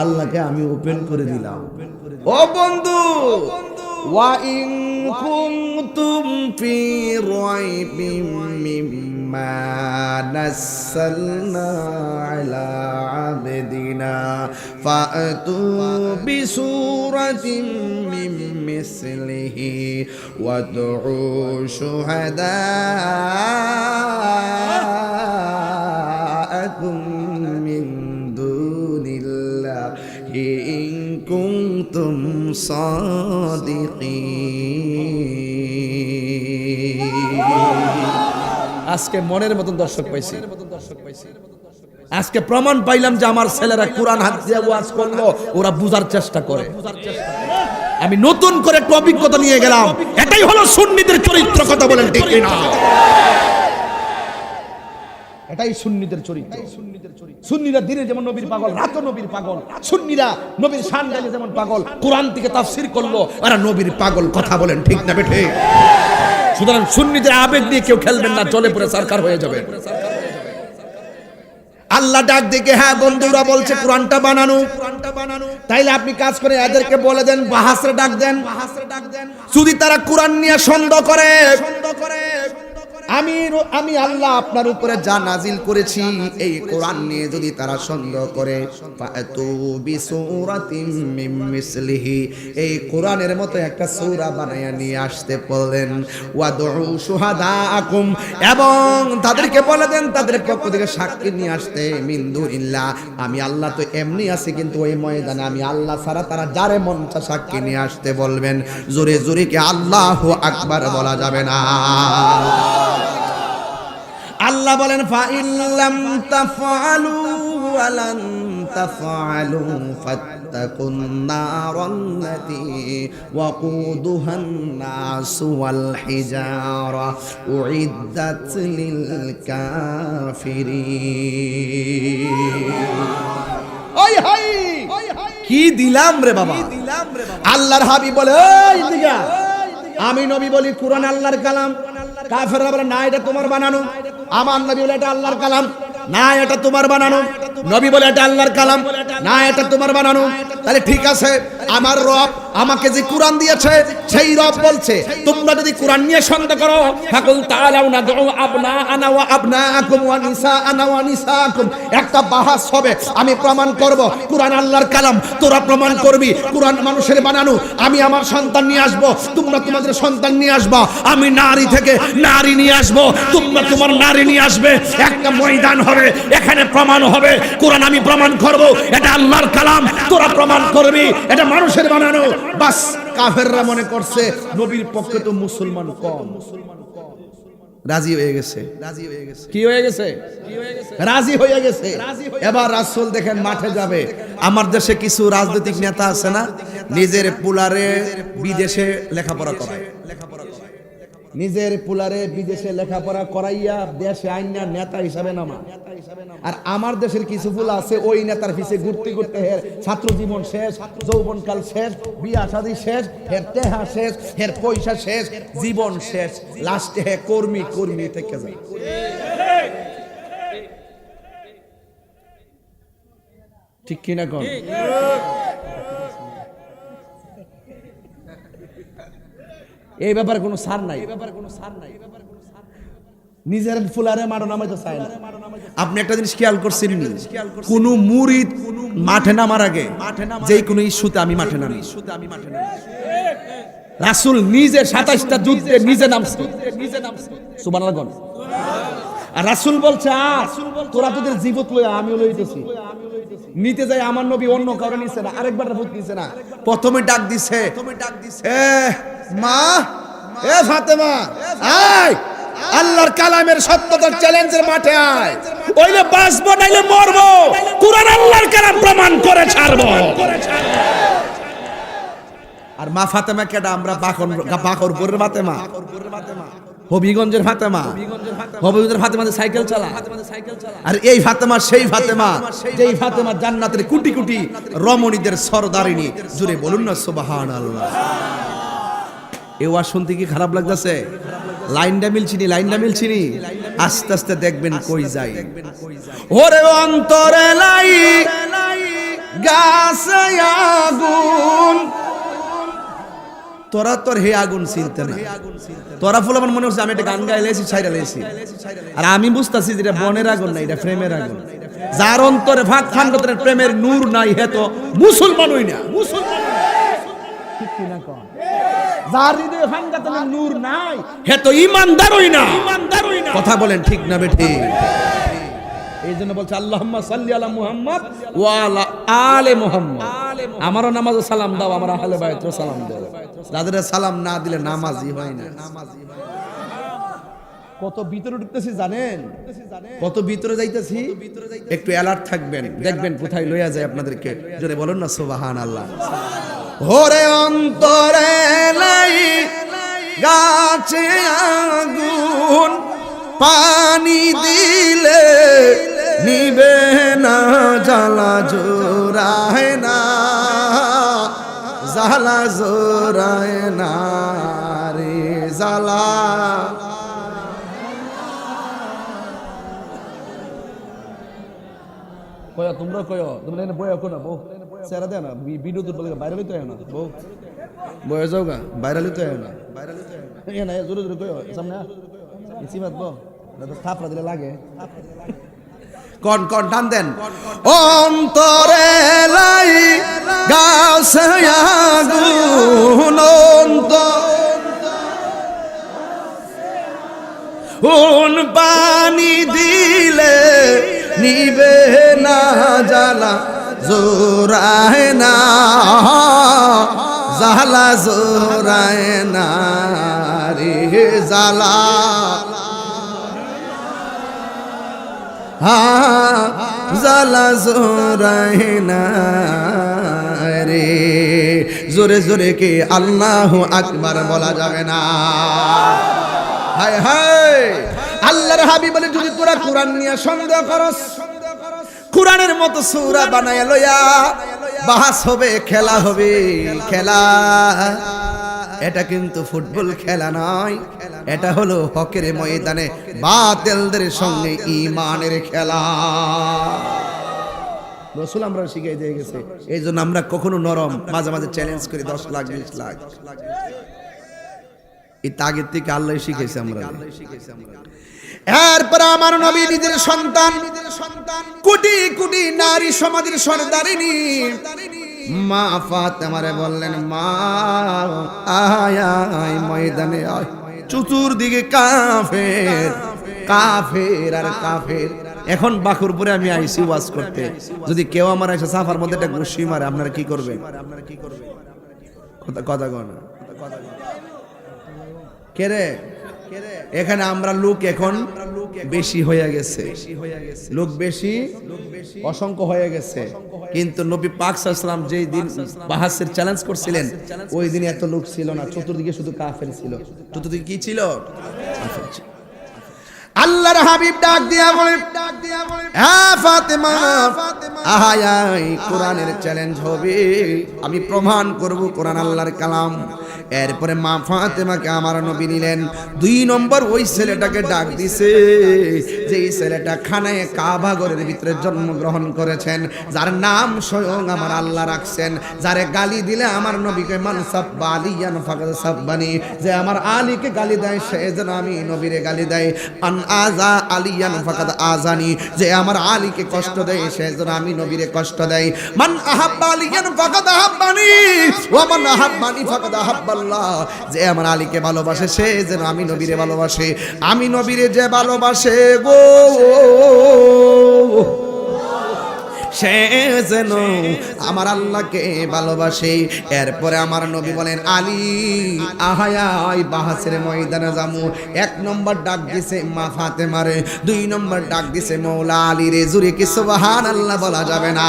আল্লাহকে আমি ওপেন করে দিলাম ও বন্ধু ওয়া ইন কুনতুম ফি রাইবিম মিম্মা নাযালনা আলা আবদিনা ফাতু বিসূরাতিন মিন মিসলিহি ওয়াদউ শুহাদাআকুম মিন দুনিল্লাহি ইন কুনতুম সাদিকিন আজকে মনের মতন দর্শক পাইছি আজকে প্রমাণ পাইলাম যে আমার ছেলেরা কোরআন হাত দিয়ে ওয়াজ করলো ওরা বুঝার চেষ্টা করে আমি নতুন করে একটা অভিজ্ঞতা নিয়ে গেলাম এটাই হলো সুন্নিদের চরিত্র কথা বলেন ঠিক কিনা এটাই সুন্নিদের চরিত্র সুন্নিরা দিনে যেমন নবীর পাগল রাতে নবীর পাগল সুন্নিরা নবীর শান গাইলে যেমন পাগল কোরআন থেকে তাফসীর করলো আর নবীর পাগল কথা বলেন ঠিক না বেঠে সুতরাং সুন্নিদের আবেগ নিয়ে কেউ খেলবেন না চলে পড়ে সরকার হয়ে যাবে আল্লাহ ডাক দেখে হ্যাঁ বন্ধুরা বলছে কোরআনটা বানানো তাইলে আপনি কাজ করে এদেরকে বলে দেন বাহাসরে ডাক দেন যদি তারা কোরআন নিয়ে সন্দেহ করে আমি আল্লাহ আপনার উপরে যা নাজিল করেছি এই কোরআন নিয়ে যদি তারা সন্দেহ করে ফাতু বিসূরাতিন মিন মিসলিহি এই কোরআনের মতো একটা সূরা বানায়া নিয়ে আসতে বলেন ওয়াদউ শুহাদাআকুম এবং তাদেরকে বলে দেন তাদের পক্ষ থেকে সাক্ষী নিয়ে আসতে মিন দুনিল্লাহ আমি আল্লাহ তো এমনি আছি কিন্তু ওই ময়দানে আমি আল্লাহ ছাড়া তারা যারে মন চায় সাক্ষী নিয়ে আসতে বলবেন জোরে জোরে কি আল্লাহু আকবার বলা যাবে না আল্লাহ বলেন ফাইল্লাম তাফআলু ওয়া লান তাফআলু ফাত্তাকুন নারাল্লাতী ওয়াকুদুহান নাস ওয়াল হিজারা উইদ্দাত লিল কাফিরিন ওই হাই কি দিলাম রে বাবা আল্লাহর হাবিব বলে এই দিগা আমি নবী বলি কোরআন আল্লাহর কালাম কাফেররা বলে না এটা তোমার বানানো আমার নবী বলে এটা আল্লাহর কালাম না এটা তোমার বানানো নবী বলে এটা আল্লাহর কালাম না এটা তোমার বানানো তাহলে ঠিক আছে আমার রব আমাকে যে কোরআন দিয়েছে সেই রব বলছে তোমরা যদি কোরআন নিয়ে সন্দেহ করো ফাকুল তাআলাউ নাদউ আবনাআনা ওয়া আবনাআকুম ওয়া নিসাআনা ওয়া নিসাআকুম একটা বাহাস হবে আমি প্রমাণ করব কোরআন আল্লাহর কালাম তোরা প্রমাণ করবি কোরআন মানুষের বানানো আমি আমার সন্তান নিয়ে আসব তোমরা তোমাদের সন্তান নিয়ে আসবা আমি নারী থেকে নারী নিয়ে আসব তোমরা তোমার নারী নিয়ে আসবে একটা ময়দান হবে এখানে প্রমাণ হবে কোরআন আমি প্রমাণ করব এটা আল্লাহর কালাম তোরা প্রমাণ করবি এটা মানুষের বানানো বাস কাফেররা মনে করছে নবীর পক্ষে তো মুসলমান কম রাজি হয়ে গেছে কি হয়ে গেছে রাজি হয়ে গেছে এবার রাসূল দেখেন মাঠে যাবে আমার দেশে কিছু রাজনৈতিক নেতা আছে না নিজের পুলারে বিদেশে লেখাপড়া করায় নিজের পুলারে বিদেশে লেখাপড়া করাইয়া দেশে আইনা নেতা হিসাবে নামা আর আমার দেশের কিছু ফুলা আছে ওই নেতার পিছে ঘুরতে ঘুরতে হের ছাত্র জীবন শেষ যৌবনকাল শেষ বিয়া শাদী শেষ হের টেহা শেষ হের পয়সা শেষ জীবন শেষ লাস্টে হে কর্মী থেকে যায় ঠিক কিনা কোন এই ব্যাপারে কোনো সার নাই নিজের ফুলারে মারো নামাইতে চায় না আপনি একটা জিনিস খেয়াল করছেন কোন মুরিদ মাঠে নামার আগে যে কোনো ইস্যুতে আমি মাঠে নামি রাসূল নিজে 27টা যুদ্ধে নিজে নামছে সুবহানাল্লাহ আর রাসূল বলছে তোরা তোদের জীবত লইয়া আমিও লইতেছি নিতে যাই আমার নবী অন্য কারণে নিছে না আরেকবার ভূত নিছে না প্রথমে ডাক দিছে মা এ ফাতেমা আয় আল্লাহর কালামের সত্যতার চ্যালেঞ্জের মাঠে আয় ওইলে বাঁচবো নাইলে মরবো কুরআন আল্লাহর কালাম প্রমাণ করে ছাড়বো আর মা ফাতেমা কেডা আমরা বাকরপুরের ফাতেমা হবিগঞ্জের ফাতেমা হবিগঞ্জের ফাতেমা সাইকেল চালা আর এই ফাতেমা সেই ফাতেমা যেই ফাতেমা জান্নাতের কোটি কোটি রমণীদের সরদারিনী জুড়ে বলুন না সুবহানাল্লাহ এই ওয়াজ শুনতে কি খারাপ লাগতেছে লাইনটা মিলছিনি আস্তে আস্তে দেখবেন কই যায়। ওরে অন্তরে লাই গাছে আগুন, তোরা তোর হে আগুন চিনতে না। তোরা ফুল আমার মনে হচ্ছে আমি একটা গান গাইলেছি ছাইরা লেছি, আর আমি বুঝতাছি যে এটা বনের আগুন না, এটা প্রেমের আগুন। যার অন্তরে ভাগ ফান্ডতের প্রেমের নূর নাই হে তো মুসলমানই না। ঠিক কি না কন? যার হৃদয়ে ফান্ডতের নূর নাই হে তো ঈমানদারই না। কথা বলেন ঠিক না বেঠি? এই জন্য বলছে আল্লাহুম্মা সাল্লি আলা মুহাম্মদ ওয়া আলা আলে মুহাম্মদ। আমারও নামাজে সালাম দাও, আমার আহলে বাইতও সালাম দাও। যাদের সালাম না দিলে নামাজই হয় না। কত ভিতরে ঢুকতেছি জানেন, কত ভিতরে যাইতেছি। একটু অ্যালার্ট থাকবেন, দেখবেন কোথায় লইয়া যায় আপনাদেরকে। জোরে বলুন না সুবহানাল্লাহ। ওরে অন্তরে লাই গাছে আগুন, পানি দিলে নিবে না, জ্বালা জোরায় না, জ্বালা জোরায় না রে জ্বালা। কয়া তোমরা কয়া, তোমরা এনে বয়া কোনা বউ সেরা দেয় না, ভিডিও তো বলে বাইরে লইতে হয় না, বউ বয়া যাও গা, বাইরে লইতে হয় না, এ না জোরে জোরে কয়া সামনে ইসি মাত বউ তো থাপড়া দিলে লাগে। কোন কোন টান দেন। অন্তরে লাই গাছে আগুন, অন্তর পানি দিলে নিবে না, জ্বালা জোরায় না, জ্বালা জোরায় না রে জ্বালা। জ্বালা জোরায় না রে। জোরে জোরে কে আল্লাহু আকবার বলা যাবে না? হায় হায়, আল্লাহর হাবিব বলে যদি তোরা কোরআন নিয়ে সন্দেহ করস, কোরআনের মতো সূরা বানায়া লইয়া বাহাস হবে, খেলা হবে। খেলা এটা কিন্তু ফুটবল খেলা নয়, এটা হলো হকের ময়দানে বাতিলদের সঙ্গে ঈমানের খেলা। রাসূল আমরা শিখিয়ে দিয়ে গেছে, এই জন্য আমরা কখনো নরম, মাঝে মাঝে চ্যালেঞ্জ করি 10 লাখ 20 লাখ। এই তাগের থেকে আল্লাহ শিখাইছে আমরা। এরপর আমার নবী নিজের সন্তান, কোটি কোটি নারী সমাজের সর্দারিনী মা ফাতেমারে বললেন, মা আয় আয় ময়দানে আয়। চতুর্দিকে কাফের কাফের আর কাফের। এখন বাকুরপুরে আমি আইসি ওয়াজ করতে, যদি কেউ আমার এসে সাফার মধ্যে একটা ঘুষি মারে, আপনারা কি করবেন? কথা কন কে রে? এখানে আমরা লোক এখন বেশি হয়ে গেছে, লোক বেশি অসংখ্য হয়ে গেছে, কিন্তু নবী পাক সাল্লাল্লাহু আলাইহি ওয়াসাল্লাম যেই দিন বাহাসের চ্যালেঞ্জ করছিলেন ওই দিন এত লোক ছিল না, চতুর্দিকে শুধু কাফের ছিল। চতুর্দিকে কি ছিল? কাফের ছিল। আল্লাহর হাবিব ডাক দিয়া বলে, হ্যাঁ ফাতেমা আয় আয়, কোরআনের চ্যালেঞ্জ হবে, আমি প্রমাণ করব কোরআন আল্লাহর কালাম। এরপরে মা ফাতেমাকে আমার নবী নিলেন। 2 নম্বর ওই ছেলেটাকে ডাক দিছে, যে এই ছেলেটা খানায় কাবা ঘরের ভিতরে জন্মগ্রহণ করেছেন, যার নাম স্বয়ং আমার আল্লাহ রাখছেন, যারে গালি দিলে আমার নবীকে মান সাব্বা আলিয়ান ফাকাদ সাব্বানি, যে আমার আলীকে গালি দেয় সে যেন আমি নবীরে গালি দেয়। আন আযা আলিয়ান ফাকাদ আযানি, যে আমার আলীকে কষ্ট দেয় সে যেন আমি নবীরে কষ্ট দেয়। মান আহাব্বা আলিয়ান ফাকাদ আহাব্বানি ওয়া মান আহাব্বানি ফাকাদ আহাব্বাল্লাহ, যে আমার আলীকে ভালোবাসে সে যেন আমি নবীরে ভালোবাসে। আমি নবীরে যে ভালোবাসে গো, সে যেন আমার আল্লাহকে ভালোবাসে। এরপরে আমার নবী বলেন, আলী আহায়াই বাহাসের ময়দানে যামু। 1 নম্বর ডাক দিছে মা ফাতেমারে, 2 নম্বর ডাক দিছে মৌলা আলী রে। জুরে কি সুবহানাল্লাহ বলা যাবে না?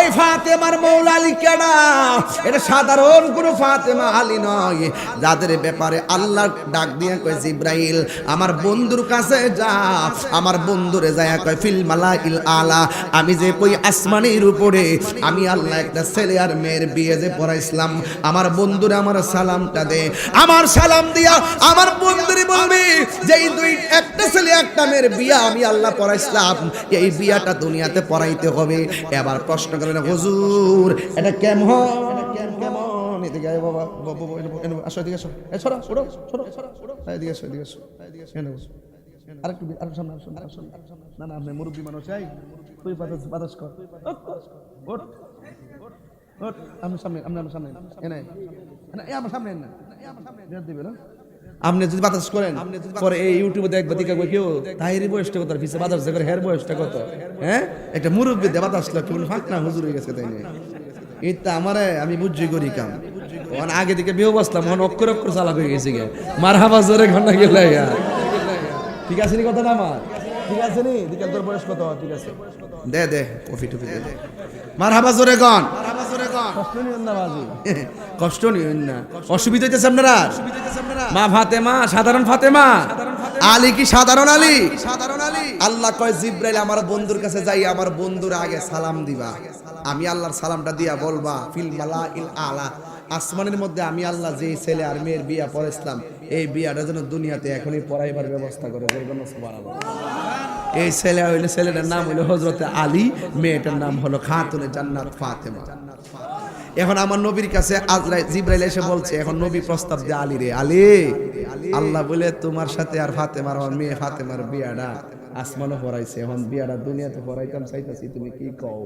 এই ফাতেমার মৌলা আলী কেডা? এটা সাধারণ কোনো ফাতেমা আলী নয়, যাদের ব্যাপারে আল্লাহ ডাক দিয়ে কয় জিব্রাইল আমার বন্ধুর কাছে যা, আমার বন্ধুরে যায় কয় ফিল মালাইল আলা, আমি যে কই আসমানের উপরে আমি আল্লাহ একটা ছেলে আর মেয়ের বিয়ে যে পড়াইছিলাম, আমার বন্ধুরে আমার সালামটা দে। আমার সালাম দিয়া আমার বন্ধুরে বলবি যে এই দুই একটা ছেলে একটা মেয়ের বিয়া আমি আল্লাহ পড়াইছিলাম, এই বিয়াটা দুনিয়াতে পড়াইতে হবে। এবার প্রশ্ন করেন হুজুর এটা কেমন? কেমন? এদিকে আয় বাবা, আসো এদিকে আসো, এই সরো সরো সরো সরো, এদিকে আসো এদিকে আসো, এখানে বসো। আরেকটু আরেকটু সামনে আসো, না না আপনি মুরব্বী মানুষ, এই তুই বাতাস কর, ওঠ ওঠ, আমি সামনে, আমার সামনে এনে আমার সামনে না দিবে না। আপনি যদি বাতাস করেন পরে এই ইউটিউবে দেখবে দেখবে কেউ তাহিরি বয়সটা কত, পিছিয়ে বাতাস করে হের বয়সটা কত, হ্যাঁ একটা মুরব্বী দিয়ে বাতাস কেমন ফাঁক না হুজুর হয়ে গেছে, তাই না? এটা আমারে আমি বুঝছি করি কাম, আগে দিকে বিয়ে বসলাম এখন অক্ষর অক্ষর চালাক হয়ে গেছে গে, মার হাবা জোরে ঘন্টা গেলে ঠিক আছে নি কথা না আমার, ঠিক আছে নি দিকে তোর বয়স কত, ঠিক আছে দে দে কফি টফি দে, মার হাবা জোরে গন, কষ্ট নিয়েন না বাজি, কষ্ট নিয়েন না, অসুবিধা হইতেছে আপনারা? মা ফাতেমা সাধারণ ফাতেমা, আলী কি সাধারণ আলী? সাধারণ আলী। আল্লাহ কয় জিব্রাইল আমার বন্ধুর কাছে যাই, আমার বন্ধুর আগে সালাম দিবা, আমি আল্লাহর সালামটা দিয়া বলবা ফিল মালাইল আলা, আসমানের মধ্যে আমি আল্লাহ যে ছেলে আর মেয়ের বিয়া পড়াইছিলাম এই বিয়াটা যেন দুনিয়াতে এখনই পড়াইবার ব্যবস্থা করে। এই ছেলে হইলে ছেলেটার নাম হইলো হযরতে আলী, মেয়েটার নাম হলো খাতুনে জান্নাত ফাতেমা। এখন আমার নবীর কাছে জিব্রাইল এসে বলছে, এখন নবী প্রস্তাব দিয়ে আলী রে, আলী আল্লাহ বলে তোমার সাথে আর ফাতেমার আমার মেয়ে ফাতেমার বিয়াটা আসমানও পড়াইছে, এখন বিয়াটা দুনিয়াতে পড়াইতাম চাইতাছি, তুমি কি কও?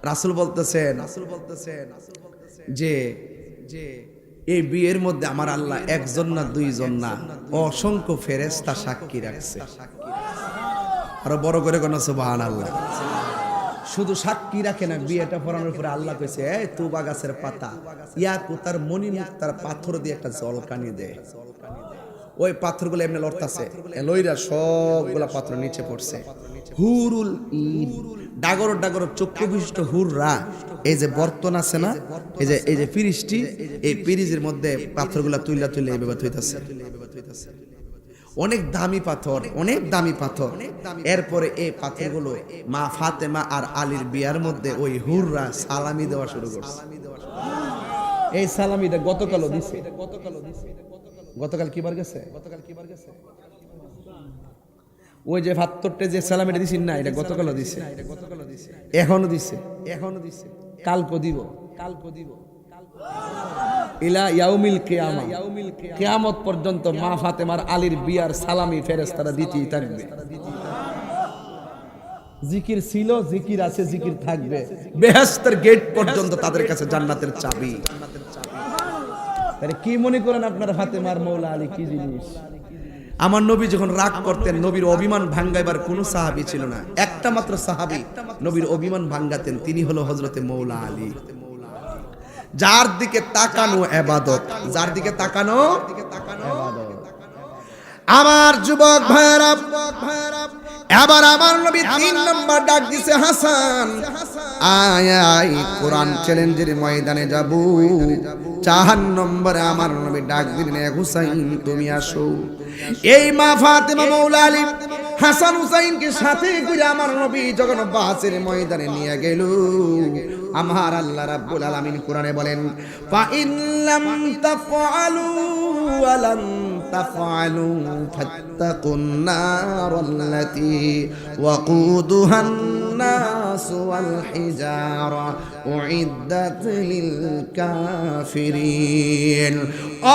রাসূল বলতেছেন যে এই বিয়ের মধ্যে আমার আল্লাহ একজন না দুইজন না অসংখ্য ফেরেশতা সাক্ষী রাখছে। আরো বড় করে কোন সুবহানাল্লাহ। শুধু সাক্ষী রাখে না, বিয়েটা পড়ানোর পরে আল্লাহ কইছে এই তুবা গাছের পাতা ইয়াকুতার মণিমুক্তার পাথর দিয়ে একটা জলকানি দে, ওই পাথরগুলো এমনি লড়তাছে, লইরা সবগুলা পাথর নিচে পড়ছে। হুরুল ঈন ডাগর ডাগর চক্ষু বিশিষ্ট হুররা, এই যে বর্তন আছে না, এই যে ফিরিস্টি, এই ফিরিজের মধ্যে পাথরগুলা তুইলা তুইলা এইভাবে থইতাছে, অনেক দামি পাথর, অনেক দামি পাথর। এরপরে এই পাথরগুলো মা ফাতেমা আর আলীর বিয়ার মধ্যে ওই হুররা সালামি দেওয়া শুরু করছে। এই সালামিটা গতকালও দিছে, গতকাল কিবার গেছে, ওই যে পাথরটা যে সালামিটা দিছেন না, এটা গতকালও দিছে, এখনো দিছে, কালকে দিব, ইলা ইয়াউমিল কিয়ামা, কিয়ামত পর্যন্ত মা ফাতেমার আলীর বিয়ার সালামি ফেরেশতারা দিতেই থাকবে। জিকির ছিল, জিকির আছে, জিকির থাকবে, বেহেশতের গেট পর্যন্ত তাদের কাছে জান্নাতের চাবি। আরে কি মনে করেন আপনারা ফাতেমার মৌলা আলী কি জিনিস? আমার নবী যখন রাগ করতেন, নবীর অভিমান ভাঙ্গাইবার কোন সাহাবী ছিল না, একটা মাত্র সাহাবী নবীর অভিমান ভাঙ্গাতেন, তিনি হলো হযরতে মৌলা আলী। যার দিকে তাকানো ইবাদত, যার দিকে তাকানো ইবাদত। আমার যুবক ভাইরা, এবার আমার নবী 3 নাম্বার ডাক দিছে, হাসান আয় আয় কোরআন চ্যালেঞ্জের ময়দানে যাব। 4 নম্বরে আমার নবী ডাক দিলেন, হুসাইন তুমি আসো। এই মা ফাতেমা মৌলা আলী হাসান হুসাইনকে সাথে করে আমার নবী যখন বাসের ময়দানে নিয়ে গেল, আমার আল্লাহ রাব্বুল আলামিন কোরআনে বলেন ফা ইন লাম তাফআলু ওয়া লান তাফআলু ফাত্তাকুন নারাল্লাতী ওয়াকুদুহান নাস ওয়াল হিজারা উইদ্দাত লিল কাফিরিন।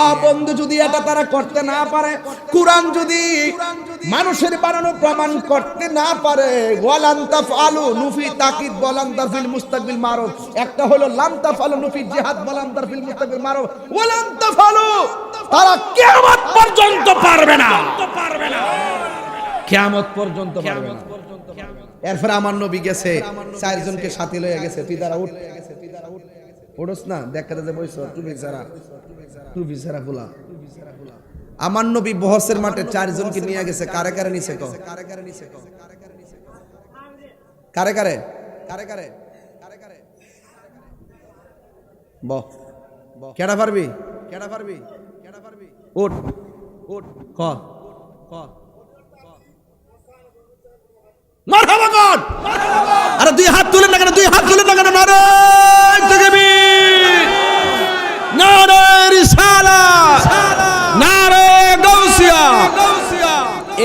ও বন্ধু, যদি এটা তারা করতে না পারে, কুরআন যদি মানুষের বানানো প্রমাণ করতে না পারে, ওয়ালান তাফআলু নুফি তাকিদ ওয়ালান তাফিল মুস্তাকবিল মারুফ, একটা হলো লাম তাফআলু নুফি জিহাদ ওয়ালান তাফিল মুস্তাকবিল মারুফ, ওয়ালান তাফআলু তারা কিয়ামত পর্যন্ত পারবে না, কিয়ামত পর্যন্ত পারবে না। এরপর আমার নবী গেছে, 4 জনকে সাথে লয়ে গেছে, তুই দাঁড়া উঠ, উঠোস না, দেখাতে যে বইছো টুপি ছাড়া ফুলা। আমার নবী বহসের মাঠে 4 জনকে নিয়ে গেছে, কারে কারে নিছে, কারে কারে কারে কারে কারে কারে বহ কেডা পারবি কেডা পারবি কেডা পারবি উঠ উঠ ক ক মারহাবা কর আরে দুই হাত তুলে না কেন দুই হাত তুলে না কেন নারে তাকবীর নারে রিসালাত নারে গাউসিয়া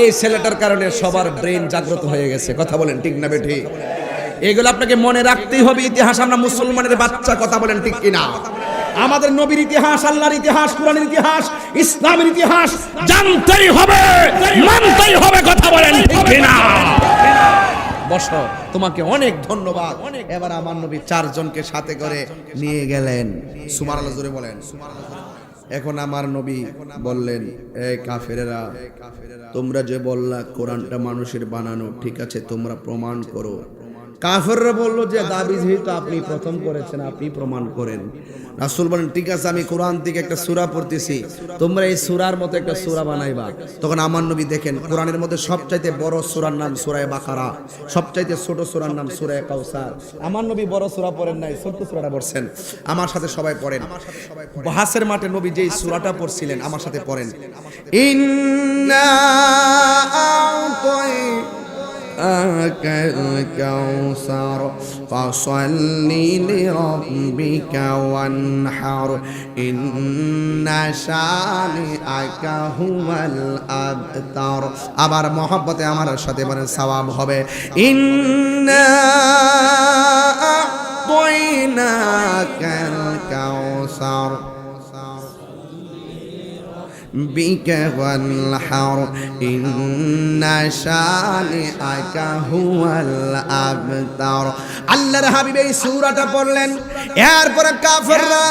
এই ছেলেটার কারণে সবার ব্রেন জাগ্রত হয়ে গেছে কথা বলেন ঠিক না বেঠি এগুলো আপনাকে মনে রাখতেই হবে ইতিহাস আমরা মুসলমানের বাচ্চা কথা বলেন ঠিক কিনা আমাদের নবীর ইতিহাস আল্লাহর ইতিহাস কোরআনের ইতিহাস ইসলামের ইতিহাস জানতেই হবে মানতেই হবে কথা বলেন ঠিক কিনা বসো তোমাকে অনেক ধন্যবাদ এবার আমার নবী চারজনকে সাথে করে নিয়ে গেলেন সুবহানাল্লাহ জোরে বলেন সুবহানাল্লাহ এখন আমার নবী বললেন এই কাফেরেরা তোমরা যে বললা কোরআনটা মানুষের বানানো ঠিক আছে তোমরা প্রমাণ করো কাফেররা বলল যে দাবি যেহেতু আপনি প্রথম করেছেন আপনি প্রমাণ করেন রাসূল বলেন ঠিক আছে আমি কোরআন থেকে একটা সূরা পড়তেছি তোমরা এই সূরার মতো একটা সূরা বানাইবা তখন আমার নবী দেখেন কোরআনের মধ্যে সবচাইতে বড় সূরার নাম সূরা বাকারা সবচাইতে ছোট সূরার নাম সূরা কাউসার আমার নবী বড় সূরা পড়েন নাই ছোট সূরাটা পড়ছেন আমার সাথে সবাই পড়েন বাহাসের মাঠে নবী যেই সূরাটা পড়ছিলেন আমার সাথে পড়েন ইন্না আ'তাই الكوثر فصل لربك وانحر إن شانئك هو الأبتر আবার মহব্বতে আমার সাথে বলেন সওয়াব হবে ইন্না আ'তাইনাকাল কাউসার بك والحر إن شانئك هو الأبتر আল্লাহর হাবিব এই সূরাটা পড়লেন এরপর কাফেররা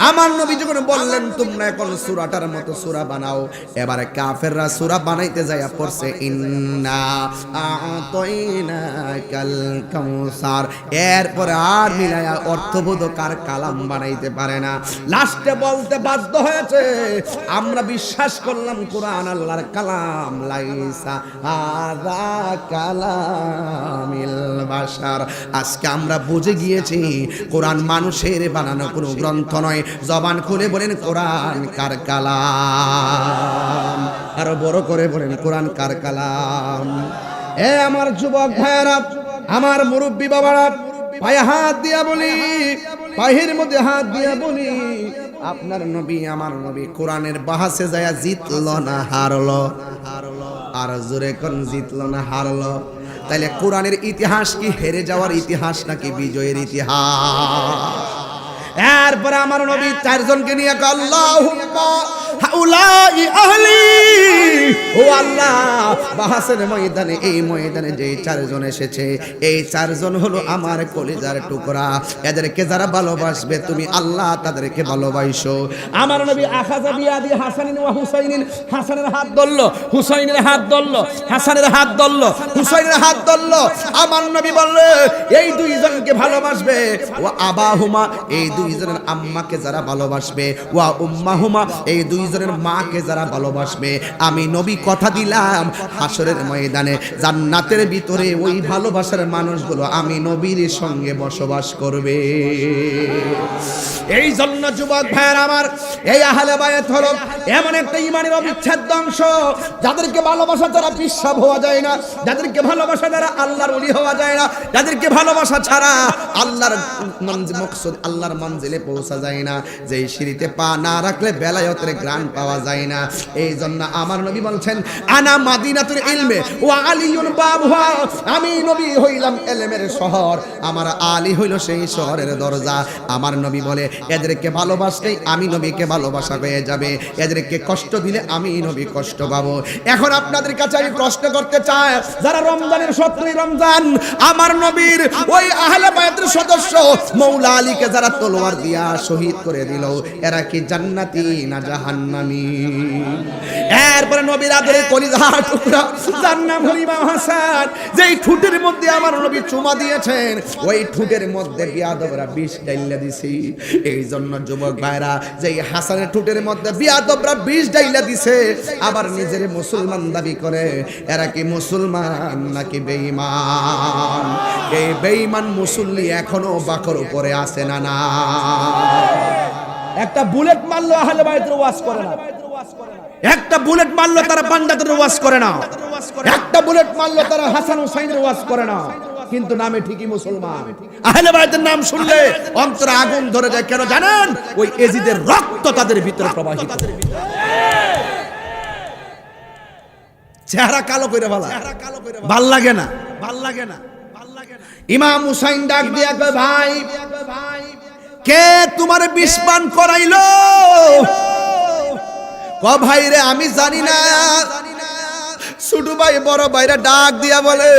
আমার নবী যখন বললেন তোমরা এখন সূরাটার মতো সূরা বানাও এবারে কাফেররা সূরা বানাইতে যায়া পড়ছে ইন্না আ'তাইনাকাল কাউসার এরপর আর মিলায়া অর্থবোধকার কালাম বানাইতে পারে না লাস্টে বলতে বাধ্য হয়েছে আমরা বিশ্বাস করলাম কোরআন আল্লাহর কালাম লাইসা হাযা কালামিল বাশার আজকে আমরা বুঝে গিয়েছি কোরআন মানুষের বানানো কোনো গ্রন্থ নয় জবান খুলে বলেন কোরআন কার কালাম আরো বড় করে বলেন কোরআন কার কালাম এ আমার যুবক ভাইরা আমার মুরব্বি বাবারা পায়ে হাত দিয়া বলি পায়ের মধ্যে হাত দিয়া বলি আপনার নবী আমার নবী কোরআনের বাহাসে যায় জিতলো না হারলো আর জোরে কোন জিতলো না হারলো তাইলে কোরআনের ইতিহাস কি হেরে যাওয়ার ইতিহাস নাকি বিজয়ের ইতিহাস এরপরে আমার নবী চারজনকে নিয়ে আল্লাহুম্মা হাউলাই আহলি ও আল্লাহ বাহাসের ময়দানে এই ময়দানে যে চারজন এসেছে এই চারজন হলো আমার কলিজার টুকরা এদেরকে যারা ভালোবাসবে তুমি আল্লাহ তাদেরকে ভালোবাসো আমার নবী আখাযা বিয়াদি হাসানিন ওয়া হুসাইনিন হাসানের হাত ধরলো হুসাইনের হাত ধরলো হাসানের হাত ধরলো হুসাইনের হাত ধরলো আমার নবী বলল এই দুইজনকে ভালোবাসবে ওয়া আবাহুমা এই দুইজনের আম্মাকে যারা ভালোবাসবে ওয়া উম্মাহুমা এই দুইজনের মাকে যারা ভালোবাসবে আমি নবী কথা দিলাম হাসরের ময়দানে জান্নাতের ভিতরে ওই ভালোবাসার মানুষগুলো আমি নবীর সঙ্গে বসবাস করবে এই জন্য যুবক ভাইয়ের আমার এই আহলে বায়াত হলো এমন একটা ঈমানের অবিচ্ছেদ্য অংশ যাদেরকে ভালোবাসা ছাড়া পিসাব হওয়া যায় না যাদেরকে ভালোবাসা ছাড়া আল্লাহর ওলি হওয়া যায় না যাদেরকে ভালোবাসা ছাড়া আল্লাহর মকসুদ আল্লাহর মঞ্জিলে পৌঁছা যায় না যেই সিঁড়িতে পা না রাখলে বেলায়েতের গ্রাণ পাওয়া যায় না এই জন্য আমার নবী বলছেন আনা মাদিনাতুল ইলমে ওয়া আলিয়ুন বাবুহা আমি নবী হইলাম ইলমের শহর আমার আলী হইল সেই শহরের দরজা আমার নবী বলে এদেরকে ভালোবাসলে আমি নবীকে ভালোবাসা হয়ে যাবে এদেরকে কষ্ট দিলে আমি নবী কষ্ট পাবো এখন আপনাদের কাছে আমি প্রশ্ন করতে চাই যারা রমজানের 17 রমজান আমার নবীর ওই আহলে বায়াতের সদস্য মৌলা আলীকে যারা তলোয়ার দিয়া শহীদ করে দিল এরা কি জান্নাতি না জাহান্নামী এরপরে নবীর আদরে কলিজার টুকরা যার নাম হলো ইমাম হাসান, যেই ঠুটের মধ্যে আমার নবী চুমা দিয়েছেন, ওই ঠুটের মধ্যে বিয়াদবরা বিষ ডাইলা দিছে। এই জন্য যুবক ভাইরা, যেই হাসানের ঠুটের মধ্যে বিয়াদবরা বিষ ডাইলা দিছে, আবার নিজের মুসলমান দাবি করে, এরা কি মুসলমান নাকি বেঈমান? এই বেঈমান মুসল্লি এখনো বাকর উপরে আছে না? না, একটা বুলেট মারলো আহলে বাইতের ওয়াজ করে না, একটা বুলেট মারলো তারা বান্দাদের ওয়াজ করে না, একটা বুলেট মারলো তারা হাসান হুসাইনের ওয়াজ করে না, কিন্তু নামে ঠিকই মুসলমান। আহলে বাইতের নাম শুনলে অন্তরে আগুন ধরে যায়। কেন জানেন? ওই এজিদের রক্ত তাদের ভিতরে প্রবাহিত। চেহারা কালো করে ভালো ভাল লাগে না, ভাল লাগে না। ইমাম হুসাইন ডাক দিয়া কয়, ভাই কে তোমার বিষ পান করাইলো? ক ভাই রে আমি জানি না। ছোট ভাই বড় ভাইরা ডাক দিয়া বলে,